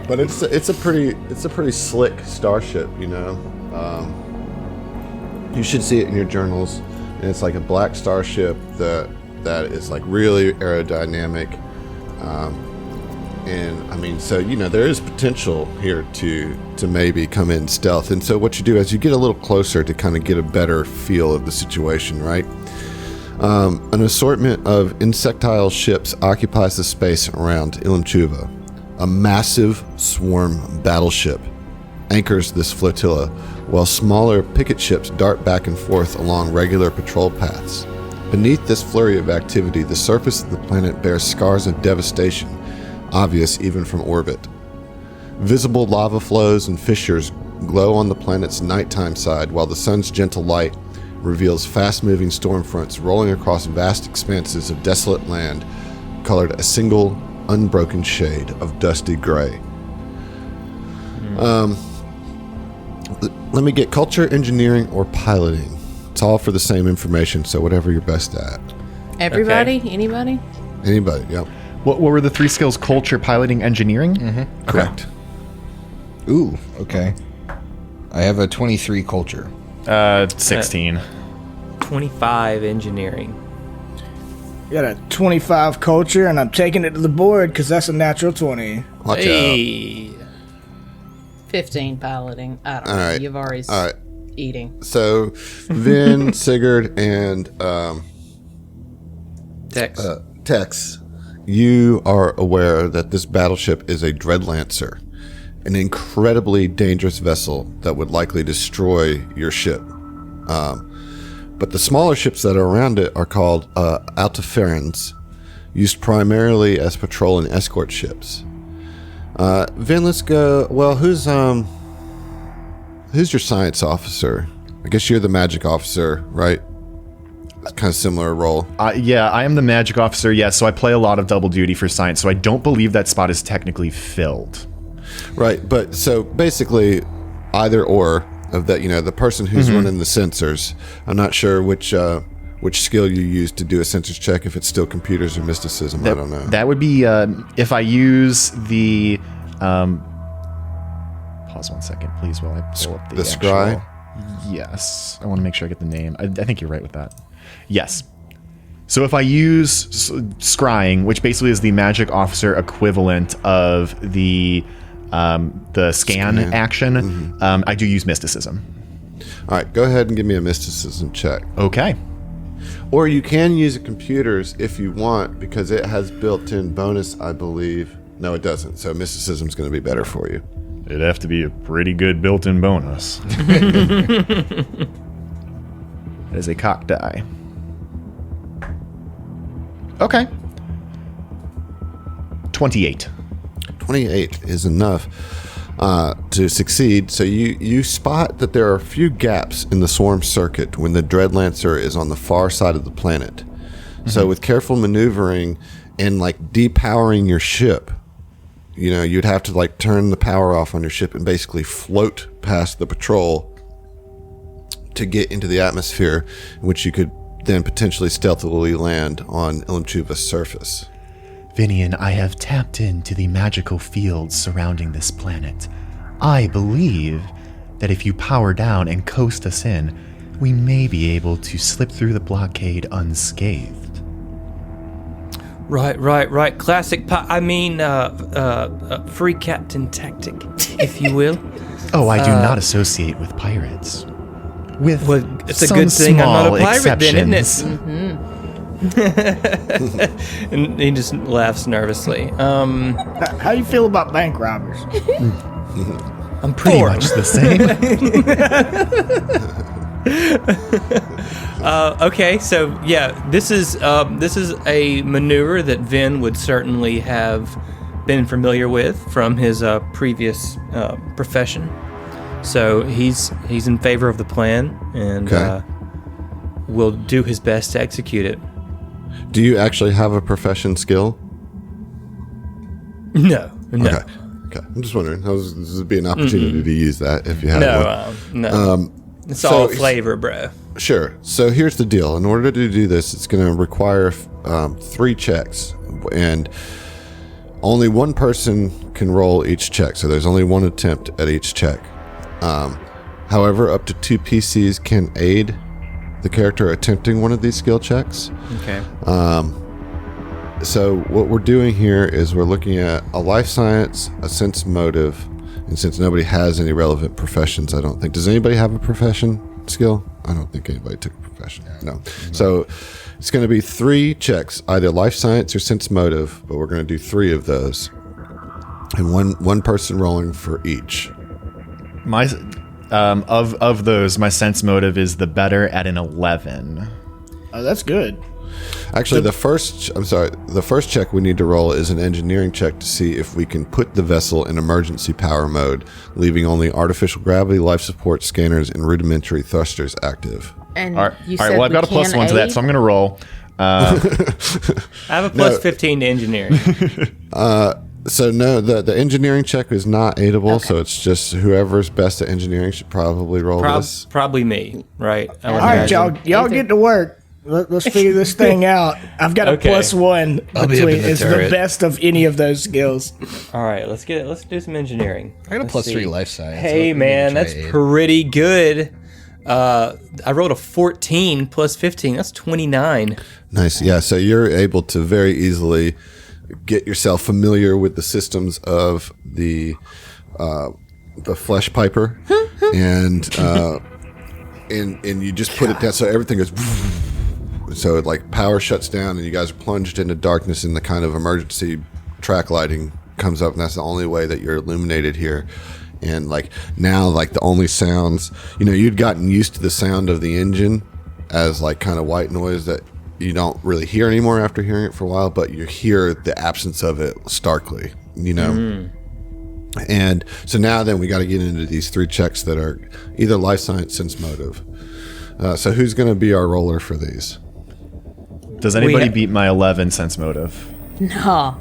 But it's a pretty slick starship, you should see it in your journals, and it's like a black starship that is really aerodynamic, and so there is potential here to maybe come in stealth. And so what you do is you get a little closer to kind of get a better feel of the situation, right? An assortment of insectile ships occupies the space around Ilumchuuva. A massive swarm battleship anchors this flotilla, while smaller picket ships dart back and forth along regular patrol paths. Beneath this flurry of activity, the surface of the planet bears scars of devastation, obvious even from orbit. Visible lava flows and fissures glow on the planet's nighttime side, while the sun's gentle light reveals fast-moving storm fronts rolling across vast expanses of desolate land, colored a single, unbroken shade of dusty gray. Let me get culture, engineering, or piloting. It's all for the same information, so whatever you're best at. Everybody? Okay. Anybody? Anybody, yep. What were the 3 skills? Culture, piloting, engineering? Mm-hmm. Correct. Ooh, okay. I have a 23 culture. 16. 25 engineering. Got a 25 culture, and I'm taking it to the board because that's a natural 20. Watch out. Hey. 15 piloting. I don't know. All right. You've already All right. eating. So, Vin, Sigurd, and Tex, you are aware that this battleship is a Dreadlancer, an incredibly dangerous vessel that would likely destroy your ship. But the smaller ships that are around it are called Altiferans, used primarily as patrol and escort ships. Vin, let's go. Well, who's your science officer? I guess you're the magic officer, right? It's kind of similar role. Yeah, I am the magic officer, yes, so I play a lot of double duty for science, so I don't believe that spot is technically filled. Right, but so basically either or of that, the person who's running the sensors. I'm not sure which skill you use to do a sensors check, if it's still computers or mysticism, I don't know. That would be if I use the pause one second, please, while I pull up the scry? Yes, I want to make sure I get the name. I think you're right with that. Yes. So if I use scrying, which basically is the magic officer equivalent of the scan action, I do use mysticism. All right, go ahead and give me a mysticism check. Okay. Or you can use computers if you want, because it has built-in bonus, I believe. No, it doesn't. So mysticism's going to be better for you. It'd have to be a pretty good built-in bonus. That is a cock die. Okay. 28. 28 is enough to succeed. So you spot that there are a few gaps in the swarm circuit when the Dreadlancer is on the far side of the planet. So with careful maneuvering and depowering your ship, you'd have to turn the power off on your ship and basically float past the patrol to get into the atmosphere, in which you could then potentially stealthily land on Ilumchuuva's surface. Vinian, I have tapped into the magical fields surrounding this planet. I believe that if you power down and coast us in, we may be able to slip through the blockade unscathed. Right. Classic free captain tactic, if you will. Oh, I do not associate with pirates. With it's a some good thing I'm not a pirate then, isn't it? And he just laughs nervously. How do you feel about bank robbers? I'm Pretty poor. much the same. Okay, so yeah, this is a maneuver that Vin would certainly have been familiar with from his previous profession. So he's in favor of the plan and will do his best to execute it. Do you actually have a profession skill? No. Okay. I'm just wondering. This would be an opportunity to use that if you had one. No. It's all flavor, bro. Sure. So here's the deal. In order to do this, it's going to require 3 checks, and only one person can roll each check. So there's only one attempt at each check. However, up to 2 PCs can aid the character attempting one of these skill checks. Okay. So what we're doing here is we're looking at a life science, a sense motive, and since nobody has any relevant professions, I don't think. Does anybody have a profession skill? I don't think anybody took a profession. No. So it's going to be 3 checks, either life science or sense motive, but we're going to do 3 of those, and one person rolling for each. My of those, my sense motive is the better at an 11. Oh, that's good. Actually, the first check we need to roll is an engineering check to see if we can put the vessel in emergency power mode, leaving only artificial gravity, life support scanners, and rudimentary thrusters active. And All right. you All said right. Well, I've got a we can +1 to that, aid? so I'm going to roll. I have a plus 15 to engineering. So no, the engineering check is not aidable, so it's just whoever's best at engineering should probably roll this. Probably me, right? I would All right, imagine. y'all get to work. Let's figure this thing out. I've got a Okay. +1 I'll be up between. in the It's the turret. best of any of those skills. All right, let's do some engineering. I got a Let's +3 see. life science. Hey Let me man, try that's aid. pretty good. I rolled a 14 plus 15. That's 29. Nice, yeah. So you're able to very easily get yourself familiar with the systems of the flesh piper, and you just put it down so everything goes. So like power shuts down, and you guys are plunged into darkness, and the kind of emergency track lighting comes up, and that's the only way that you're illuminated here. And like now, like the only sounds, you'd gotten used to the sound of the engine as like kind of white noise that you don't really hear anymore after hearing it for a while, but you hear the absence of it starkly, And so now then we got to get into these 3 checks that are either life science, sense motive. So who's going to be our roller for these? Does anybody have- beat my 11 sense motive? No.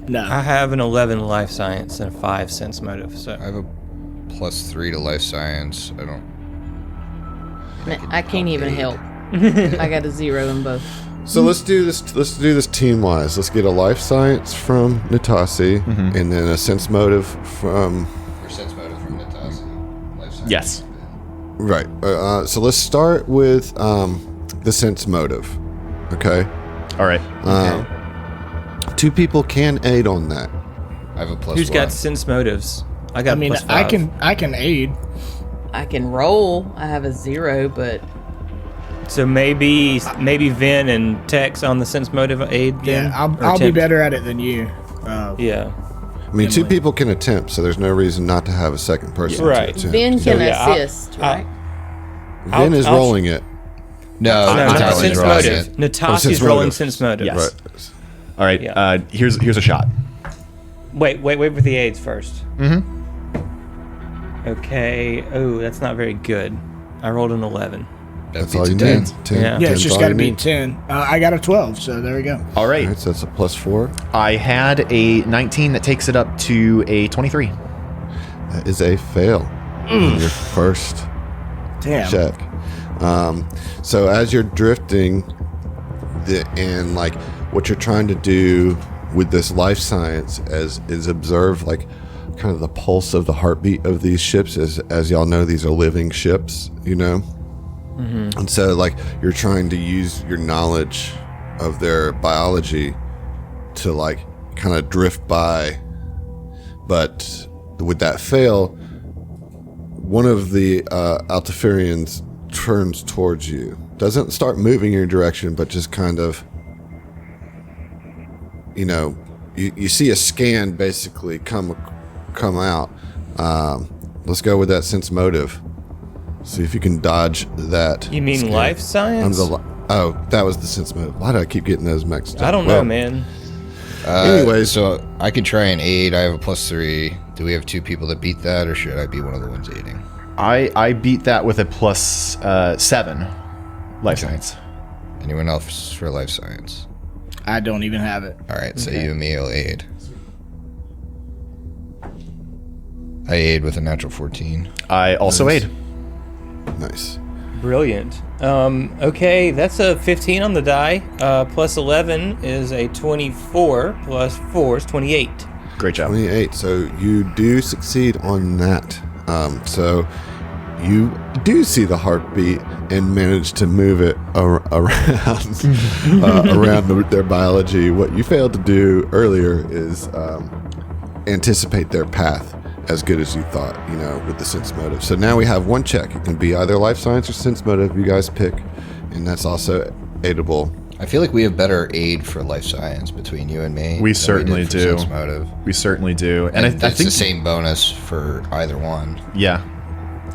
No. I have an 11 life science and a 5 sense motive. So I have a +3 to life science. I can't even help. I got a 0 in both. So let's do this team wise. Let's get a life science from Natasi, and then a sense motive from. Your sense motive from Natasi. Life science. Yes. Right. So let's start with the sense motive. Okay. All right. 2 people can aid on that. I have a +1. who's got sense motives? I got. I mean, plus I 5. can aid. I can roll. I have a 0, but So maybe Vin and Tex on the sense motive aid. Then, Yeah, or I'll be attempt. better at it than you. Yeah. I mean, 2 people can attempt, so there's no reason not to have a second person. to Right. attempt. Ben can yeah, assist, right? Vin is I'll- rolling it. No, No, not Natasi's sense rolling motive. it. Natasi's sense rolling motive. sense motive. Yes. Right. All right. Yeah. Here's a shot. Wait for the aids first. Mm-hmm. Okay. Oh, that's not very good. I rolled an 11. That's That all you beats a need. 10. 10. Yeah. Yeah, it's 10's just all got to you be need. 10. I got a 12, so there we go. All right. All right, so that's a +4. I had a 19 that takes it up to a 23. That is a fail on your first Damn. check. So as you're drifting, and like what you're trying to do with this life science is observe like kind of the pulse of the heartbeat of these ships. As y'all know, these are living ships, and so like you're trying to use your knowledge of their biology to like kind of drift by, but with that fail, one of the Altafarians turns towards you. Doesn't start moving in your direction, but just kind of, you see a scan basically come out. Let's go with that sense motive. See if you can dodge that. You mean scan. life science? That was the sense motive. Why do I keep getting those mixed up? I don't know, man. Anyways, So I could try and aid. I have a +3. Do we have 2 people that beat that, or should I be one of the ones aiding? I beat that with a +7 life science. Anyone else for life science? I don't even have it. All right, so you and me will aid. I aid with a natural 14. I also aid. nice. Brilliant. Okay, that's a 15 on the die. Plus 11 is a 24. Plus 4 is 28. Great job. 28. So you do succeed on that. So you do see the heartbeat and manage to move it around their biology. What you failed to do earlier is anticipate their path as good as you thought, with the sense motive. So now we have 1 check. It can be either life science or sense motive. You guys pick, and that's also aidable. I feel like we have better aid for life science between you and me. We than certainly did for do. sense motive. We certainly do. And I it's think the same bonus for either one. Yeah.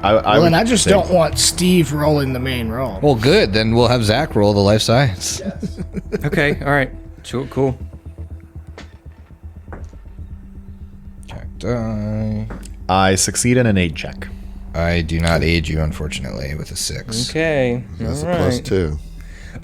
I just don't want Steve rolling the main role. Well, good. Then we'll have Zach roll the life science. Okay, all right. Sure, cool. Cacti. I succeed in an aid check. I do not aid you, unfortunately, with a 6. Okay. That's all a right. +2.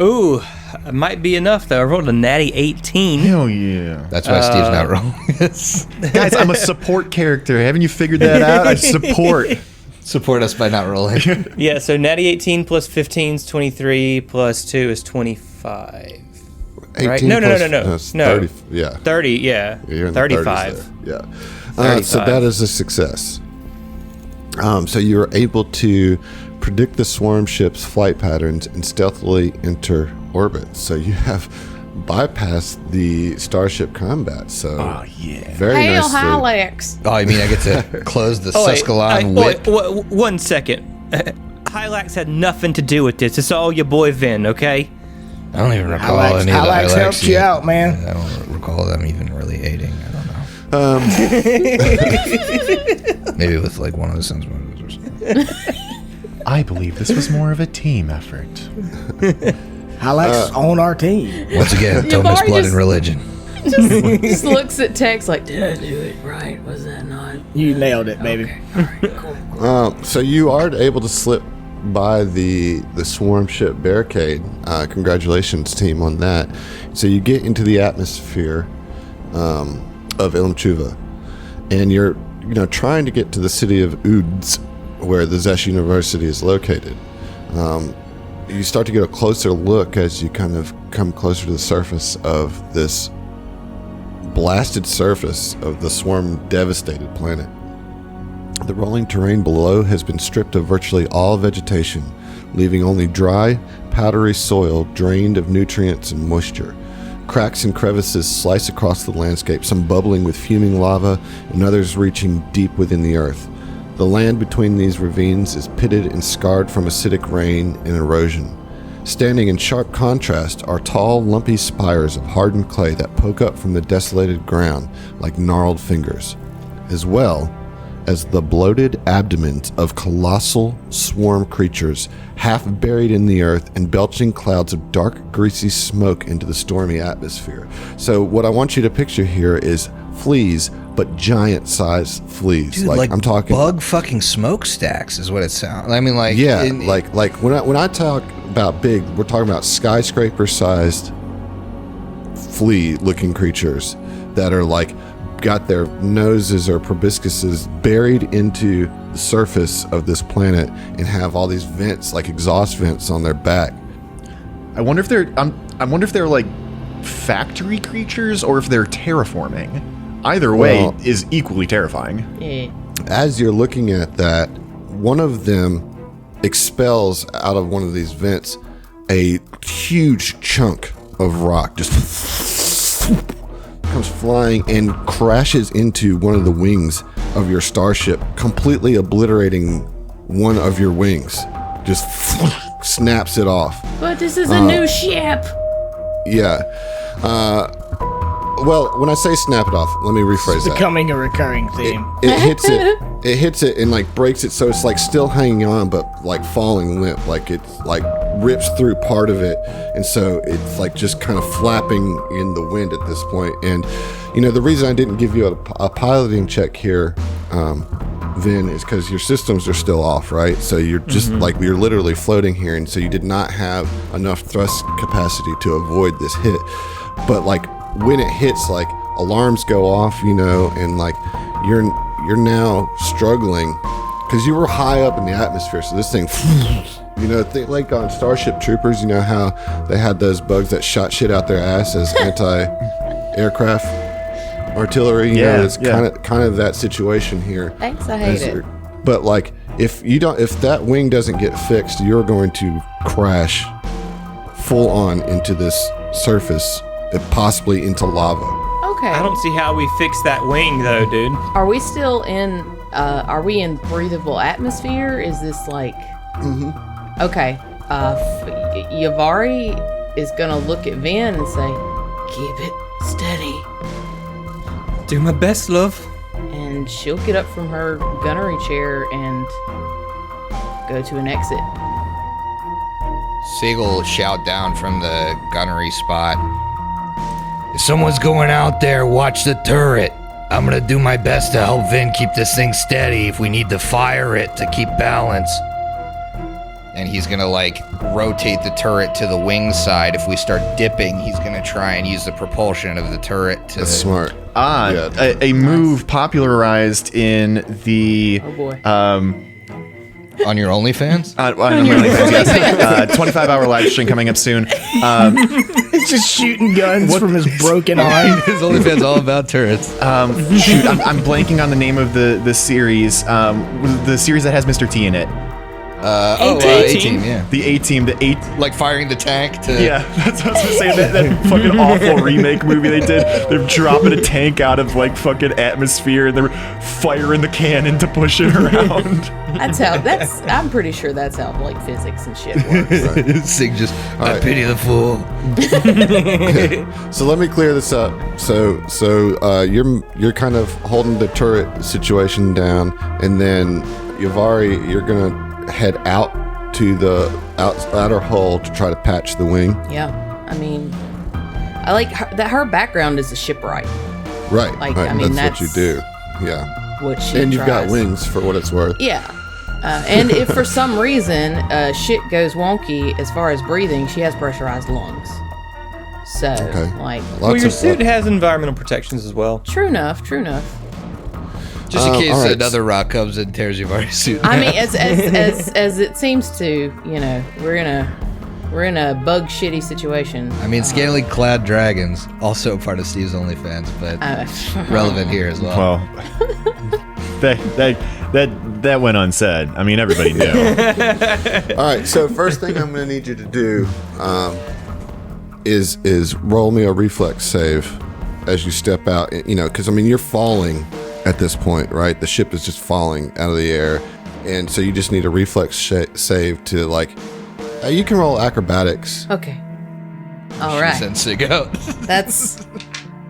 Ooh, it might be enough though. I rolled a natty 18. Hell yeah. That's why Steve's not rolling. Guys, I'm a support character. Haven't you figured that out? I support. Support us by not rolling. Yeah, so natty 18 plus 15 is 23 plus 2 is 25. 18 Right? No. plus- No. 30, yeah. 30, yeah. You're in the 35. 30s there. Yeah. 35. So that is a success. So you were able to predict the swarm ship's flight patterns and stealthily enter orbit. So you have bypassed the starship combat. So very Hail, nicely. Hylax. Oh, you mean I get to close the wait, Suscalon whip? wait, 1 second. Hylax had nothing to do with this. It's all your boy Vin, okay? I don't even recall Hylax, any of the Hylax helped you out, man. I don't recall them even really aiding. I don't know. Maybe with like one of the sons motives or something. I believe this was more of a team effort. Hylax is on our team. Once again, You've Thomas already blood just- and religion. Just looks at Tex like, did I do it right? Was that not? You nailed it, baby. So you are able to slip by the swarm ship barricade. Congratulations, team, on that. So you get into the atmosphere of Ilumchuuva, and you're trying to get to the city of Uds, where the Zesh University is located. You start to get a closer look as you kind of come closer to the surface of this blasted surface of the swarm devastated planet. The rolling terrain below has been stripped of virtually all vegetation, leaving only dry, powdery soil drained of nutrients and moisture. Cracks and crevices slice across the landscape, some bubbling with fuming lava and others reaching deep within the earth. The land between these ravines is pitted and scarred from acidic rain and erosion. Standing in sharp contrast are tall, lumpy spires of hardened clay that poke up from the desolated ground like gnarled fingers, as well as the bloated abdomens of colossal swarm creatures half buried in the earth and belching clouds of dark, greasy smoke into the stormy atmosphere. So what I want you to picture here is fleas, but giant-sized fleas. Dude, like I'm talking bug fucking smokestacks is what it sounds. I mean, like yeah, like when I talk about big, we're talking about skyscraper-sized flea-looking creatures that are like got their noses or proboscises buried into the surface of this planet and have all these vents, like exhaust vents, on their back. I wonder if they're like factory creatures or if they're terraforming. Either way is equally terrifying. Yeah. As you're looking at that, one of them expels out of one of these vents a huge chunk of rock, just comes flying and crashes into one of the wings of your starship, completely obliterating one of your wings. Just snaps it off. But this is a new ship. Yeah. Well, when I say snap it off, let me rephrase that. Becoming a recurring theme. It hits it. It hits it and like breaks it, so it's like still hanging on, but like falling limp. Like it's like rips through part of it, and so it's like just kind of flapping in the wind at this point. And the reason I didn't give you a piloting check here, Vin, is because your systems are still off, right? So you're just like you're literally floating here, and so you did not have enough thrust capacity to avoid this hit. But like when it hits, like alarms go off, and like you're now struggling because you were high up in the atmosphere. So this thing, think like on Starship Troopers, how they had those bugs that shot shit out their ass as anti-aircraft artillery. It's kind of that situation here. Thanks, I hate it. But like if that wing doesn't get fixed, you're going to crash full on into this surface, possibly into lava. Okay. I don't see how we fix that wing though, dude. Are we still in? Are we in breathable atmosphere? Is this like? Okay. Yavari is gonna look at Vin and say, "Keep it steady," Do my best, love. and she'll get up from her gunnery chair and go to an exit. Siegel will shout down from the gunnery spot. If someone's going out there, watch the turret. I'm gonna do my best to help Vin keep this thing steady if we need to fire it to keep balance. And he's gonna rotate the turret to the wing side. If we start dipping, he's gonna try and use the propulsion of the turret to... That's smart. A move popularized in the... Oh boy. On your OnlyFans? On your OnlyFans, yes. 25-hour live stream coming up soon. He's just shooting guns from his broken arm. His OnlyFans all about turrets. Shoot, I'm blanking on the name of the series. The series that has Mr. T in it. A-Team, yeah. The A-Team, Like firing the tank to... Yeah, that's what I was gonna say. That fucking awful remake movie they did. They're dropping a tank out of fucking atmosphere and they're firing the cannon to push it around. I'm pretty sure that's how physics and shit works. Sig just, I pity the fool. So let me clear this up. So you're kind of holding the turret situation down, and then Yavari, you're gonna head out to the outer hull to try to patch the wing. Yeah, I mean, I like her background is a shipwright. Right. Like, right. I mean, that's what you do. Yeah. What she And you've got tries. wings for what it's worth. Yeah. And if for some reason shit goes wonky as far as breathing, she has pressurized lungs. So, Well, your suit has environmental protections as well. True enough. Just in case right. another rock comes and tears Yavari's suit. I mean, as it seems to, we're in a bug shitty situation. I mean, scaly clad dragons, also part of Steve's OnlyFans, but relevant here as well. Well, that went unsaid. I mean, everybody knew. All right. So first thing I'm going to need you to do is roll me a reflex save as you step out. Because you're falling at this point, right? The ship is just falling out of the air, and so you just need a reflex save to you can roll acrobatics. Okay. All right. Send Sig out. That's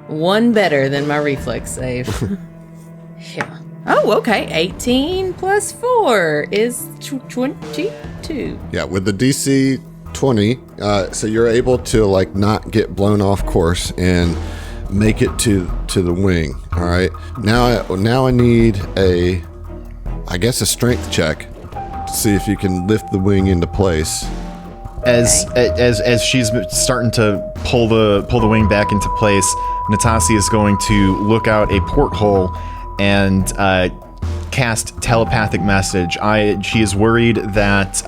one better than my reflex save. Yeah. Oh, okay. 18 plus 4 is 22. Yeah, with the DC 20, so you're able to not get blown off course and make it to the wing. All right. Now I need a strength check to see if you can lift the wing into place. As she's starting to pull the wing back into place, Natasi is going to look out a porthole and cast telepathic message. She is worried that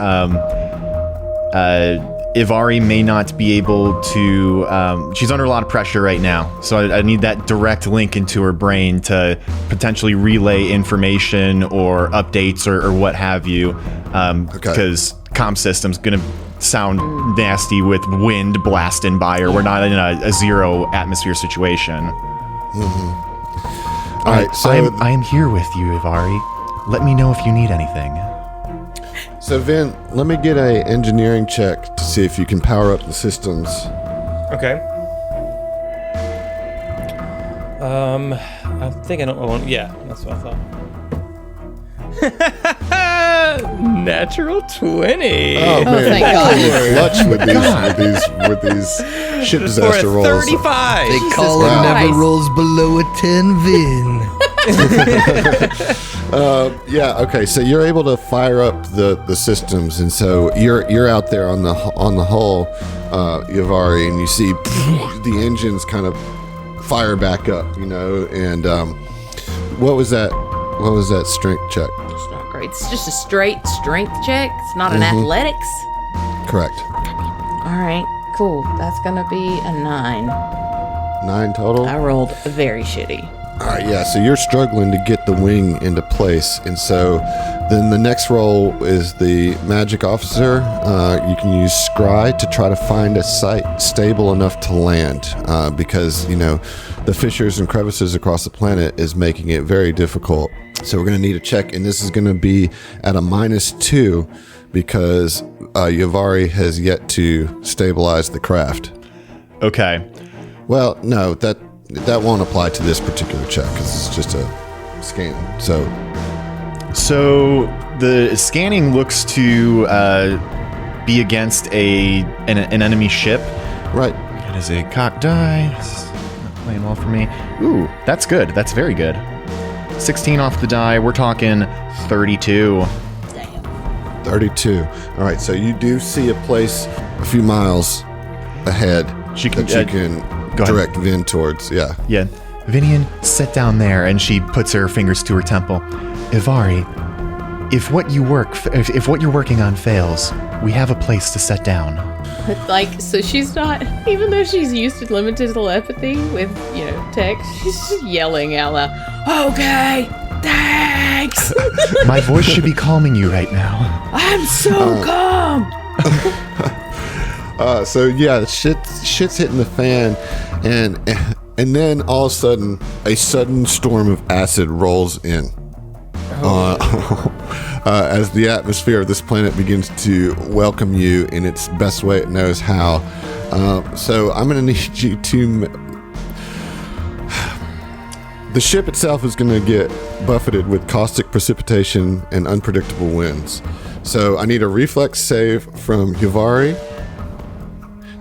Ivari may not be able to... she's under a lot of pressure right now, so I need that direct link into her brain to potentially relay information or updates or what have you, because comm system's going to sound nasty with wind blasting by her. We're not in a zero atmosphere situation. Mm-hmm. All right, so I am here with you, Ivari. Let me know if you need anything. So Vin, let me get a engineering check to see if you can power up the systems. Okay. I think I don't want. Yeah, that's what I thought. Natural 20. Oh man, thank God. clutch with these ship disaster For a rolls. 35. They Jesus call it Christ. never rolls below a 10 Vin. Yeah. Okay. So you're able to fire up the systems, and so you're out there on the hull, Yavari, and you see the engines kind of fire back up. And what was that? What was that strength check? It's not great. It's just a straight strength check. It's not an athletics. Correct. All right, cool. That's gonna be a 9. 9 total. I rolled very shitty. All right, yeah, so you're struggling to get the wing into place, and so then the next roll is the magic officer. You can use Scry to try to find a site stable enough to land, because, the fissures and crevices across the planet is making it very difficult. So we're going to need a check, and this is going to be at a -2 because Yavari has yet to stabilize the craft. Okay. Well, no, that won't apply to this particular check because it's just a scan. So So the scanning looks to be against an enemy ship. Right. It is a cocked die. It's not playing well for me. Ooh, that's good. That's very good. 16 off the die. We're talking 32. 32. All right, so you do see a place a few miles ahead She can- that you can go ahead. direct Vin towards. Yeah. Yeah. Vinian, sit down there, and she puts her fingers to her temple. Ivari, if what you're working on fails, we have a place to set down. Like, so she's not, even though she's used to limited telepathy with, text, she's just yelling out loud, okay, thanks. My voice should be calming you right now. I'm so calm. So yeah, shit's hitting the fan, and then all of a sudden storm of acid rolls in. As the atmosphere of this planet begins to welcome you in its best way it knows how. So I'm going to need you to... The ship itself is going to get buffeted with caustic precipitation and unpredictable winds. So I need a reflex save from Hivari.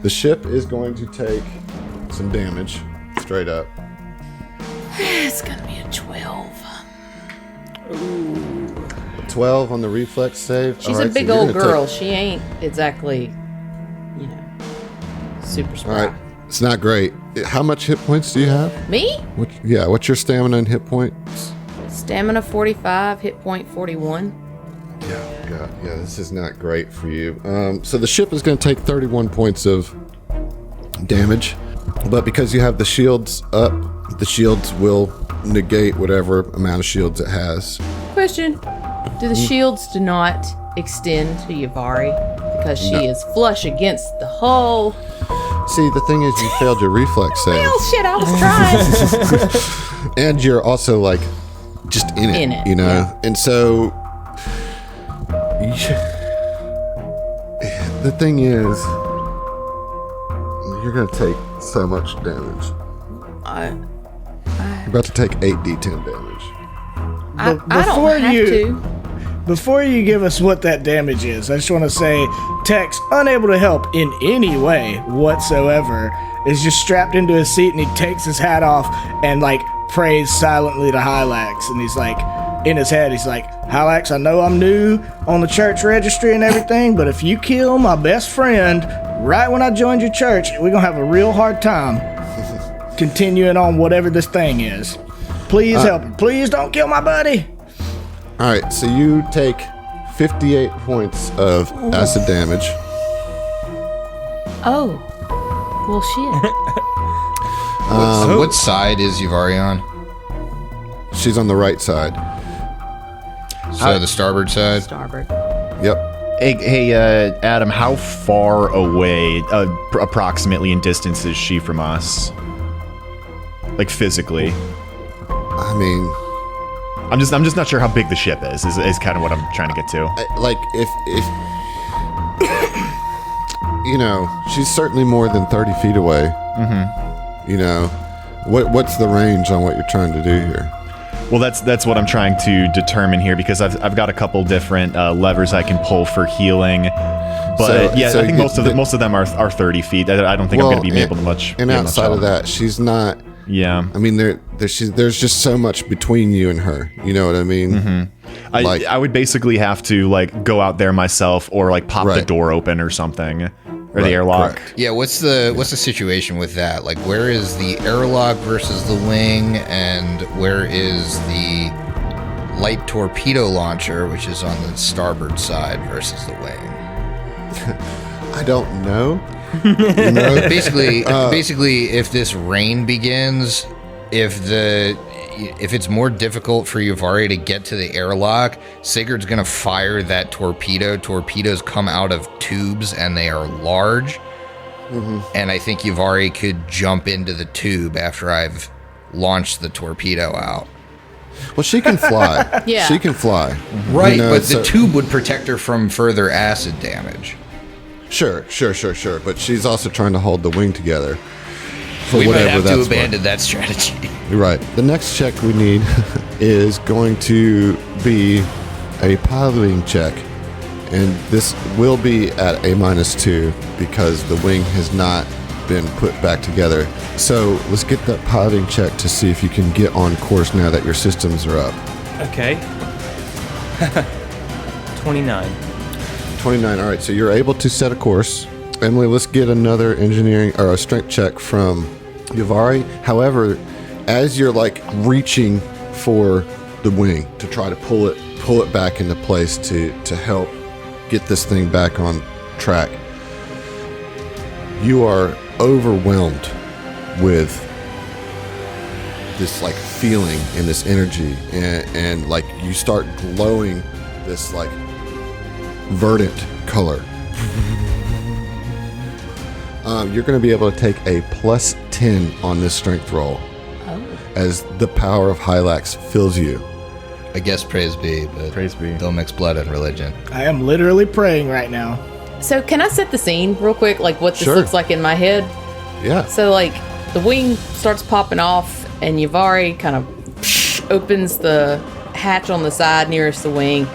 The ship is going to take some damage, straight up. It's gonna be a 12. 12 on the reflex save. She's All a right, big so you're old gonna girl. She ain't exactly, super All smart. right, it's not great. How much hit points do you have? Me? What's your stamina and hit points? Stamina 45, hit point 41. Yeah, this is not great for you. So the ship is going to take 31 points of damage, but because you have the shields up, the shields will negate whatever amount of shields it has. Question: do the shields do not extend to Yavari because she is flush against the hull? See, the thing is, you failed your reflex save, Oh shit! I was trying. and you're also like just in it, yeah. And so the thing is, you're gonna take so much damage. You're about to take 8d10 damage. I before don't have you- to. Before you give us what that damage is, I just want to say Tex, unable to help in any way whatsoever, is just strapped into his seat and he takes his hat off and prays silently to Hylax. And he's in his head, he's like, Hylax, I know I'm new on the church registry and everything, but if you kill my best friend right when I joined your church, we're going to have a real hard time continuing on whatever this thing is. Please help him. Please don't kill my buddy. All right, so you take 58 points of acid damage. Oh, well, shit. What side is Yuvari on? She's on the right side. So the starboard side? Starboard. Yep. Hey, Adam, how far away, approximately in distance, is she from us? Physically. I mean, I'm just not sure how big the ship is kind of what I'm trying to get to. if she's certainly more than 30 feet away. Mm-hmm. What's the range on what you're trying to do here? Well, that's what I'm trying to determine here, because I've got a couple different levers I can pull for healing. But I think most of them are 30 feet. I don't think I'm going to be able to much. And outside of that, she's not. Yeah. I mean, there's just so much between you and her. You know what I mean? Mm-hmm. I would basically have to go out there myself, or pop the door open or something, or the airlock. Correct. Yeah, what's the situation with that? Where is the airlock versus the wing, and where is the light torpedo launcher, which is on the starboard side, versus the wing? I don't know. Basically, if this rain begins, if it's more difficult for Yuvari to get to the airlock, Sigurd's gonna fire that torpedo. Torpedoes come out of tubes and they are large. Mm-hmm. And I think Yuvari could jump into the tube after I've launched the torpedo out. Well, she can fly. Yeah. She can fly. Right, but the tube would protect her from further acid damage. Sure. But she's also trying to hold the wing together. We might whatever have to that's abandon that strategy. You're right. The next check we need is going to be a piloting check, and this will be at a -2 because the wing has not been put back together. So let's get that piloting check to see if you can get on course now that your systems are up. Okay. 29. 29. All right, so you're able to set a course. Emily, let's get another engineering or a strength check from Yavari. However, as you're like reaching for the wing to try to pull it back into place to help get this thing back on track, you are overwhelmed with this like feeling and this energy, and like you start glowing this like verdant color. You're going to be able to take a +10 on this strength roll as the power of Hylax fills you. I guess praise be, but Praise be. don't mix blood and religion. I am literally praying right now. So can I set the scene real quick, like what this Sure. looks like in my head? Yeah. So like the wing starts popping off, and Yavari kind of opens the hatch on the side nearest the wing,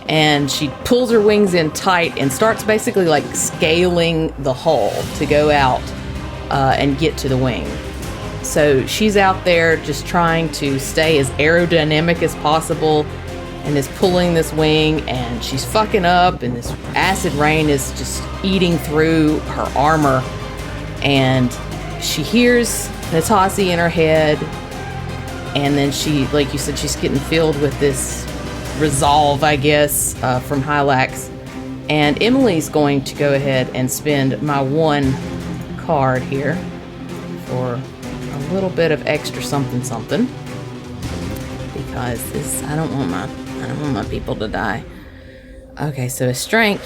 and she pulls her wings in tight and starts basically like scaling the hull to go out and get to the wing. So she's out there just trying to stay as aerodynamic as possible and is pulling this wing, and she's fucking up, and this acid rain is just eating through her armor, and she hears Natassi in her head, and then she, like you said, she's getting filled with this resolve, I guess, from Hylax. And Emily's going to go ahead and spend my 1 card here for a little bit of extra something, because I don't want my people to die. Okay, so a strength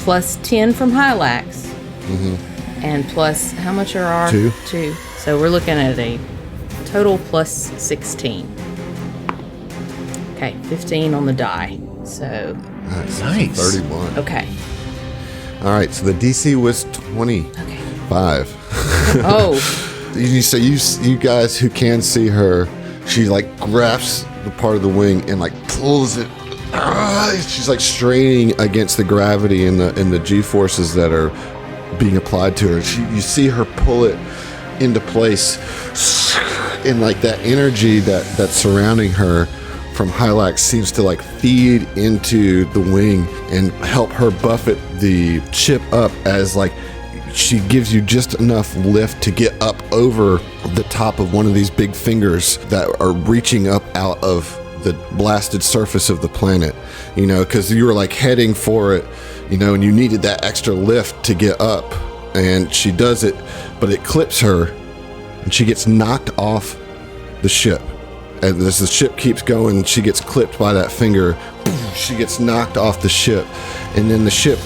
+10 from Hylax, and plus how much are our 2? 2? So we're looking at a total +16. Okay, 15 on the die. So Nice. 31. okay. All right, so the DC was 25. Oh, So you guys who can see her, she like grasps the part of the wing and like pulls it. She's like straining against the gravity and the G forces that are being applied to her. You see her pull it into place, and like that energy that's surrounding her from Hylax seems to like feed into the wing and help her buffet the ship up, as like she gives you just enough lift to get up over the top of one of these big fingers that are reaching up out of the blasted surface of the planet, you know, because you were like heading for it, you know, and you needed that extra lift to get up, and she does it, but it clips her and she gets knocked off the ship. And as the ship keeps going, she gets clipped by that finger. She gets knocked off the ship, and then the ship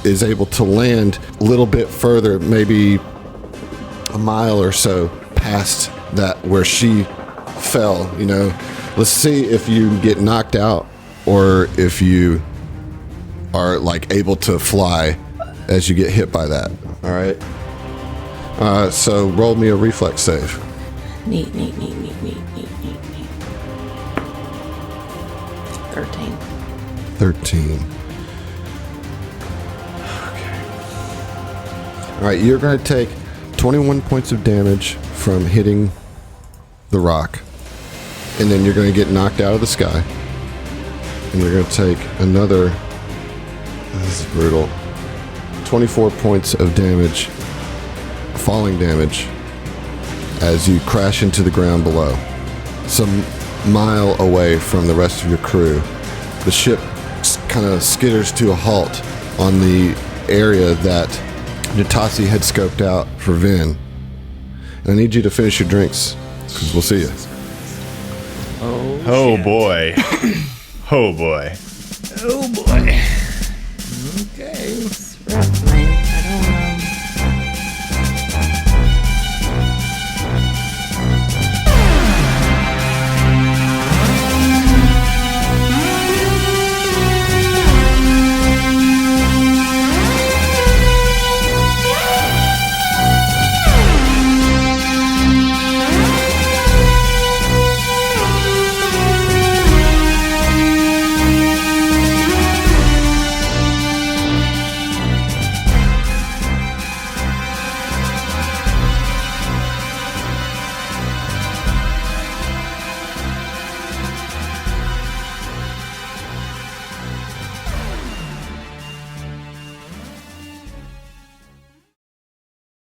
is able to land a little bit further, maybe a mile or so past that where she fell. You know, let's see if you get knocked out or if you are like able to fly as you get hit by that. All right. So roll me a reflex save. neat. 13. All right, you're going to take 21 points of damage from hitting the rock, and then you're going to get knocked out of the sky, and you're going to take another, this is brutal, 24 points of damage, falling damage, as you crash into the ground below, some mile away from the rest of your crew. The ship kind of skitters to a halt on the area that Natassi had scoped out for Vin. And I need you to finish your drinks, because we'll see you. Oh boy. Oh boy. Oh boy. Okay.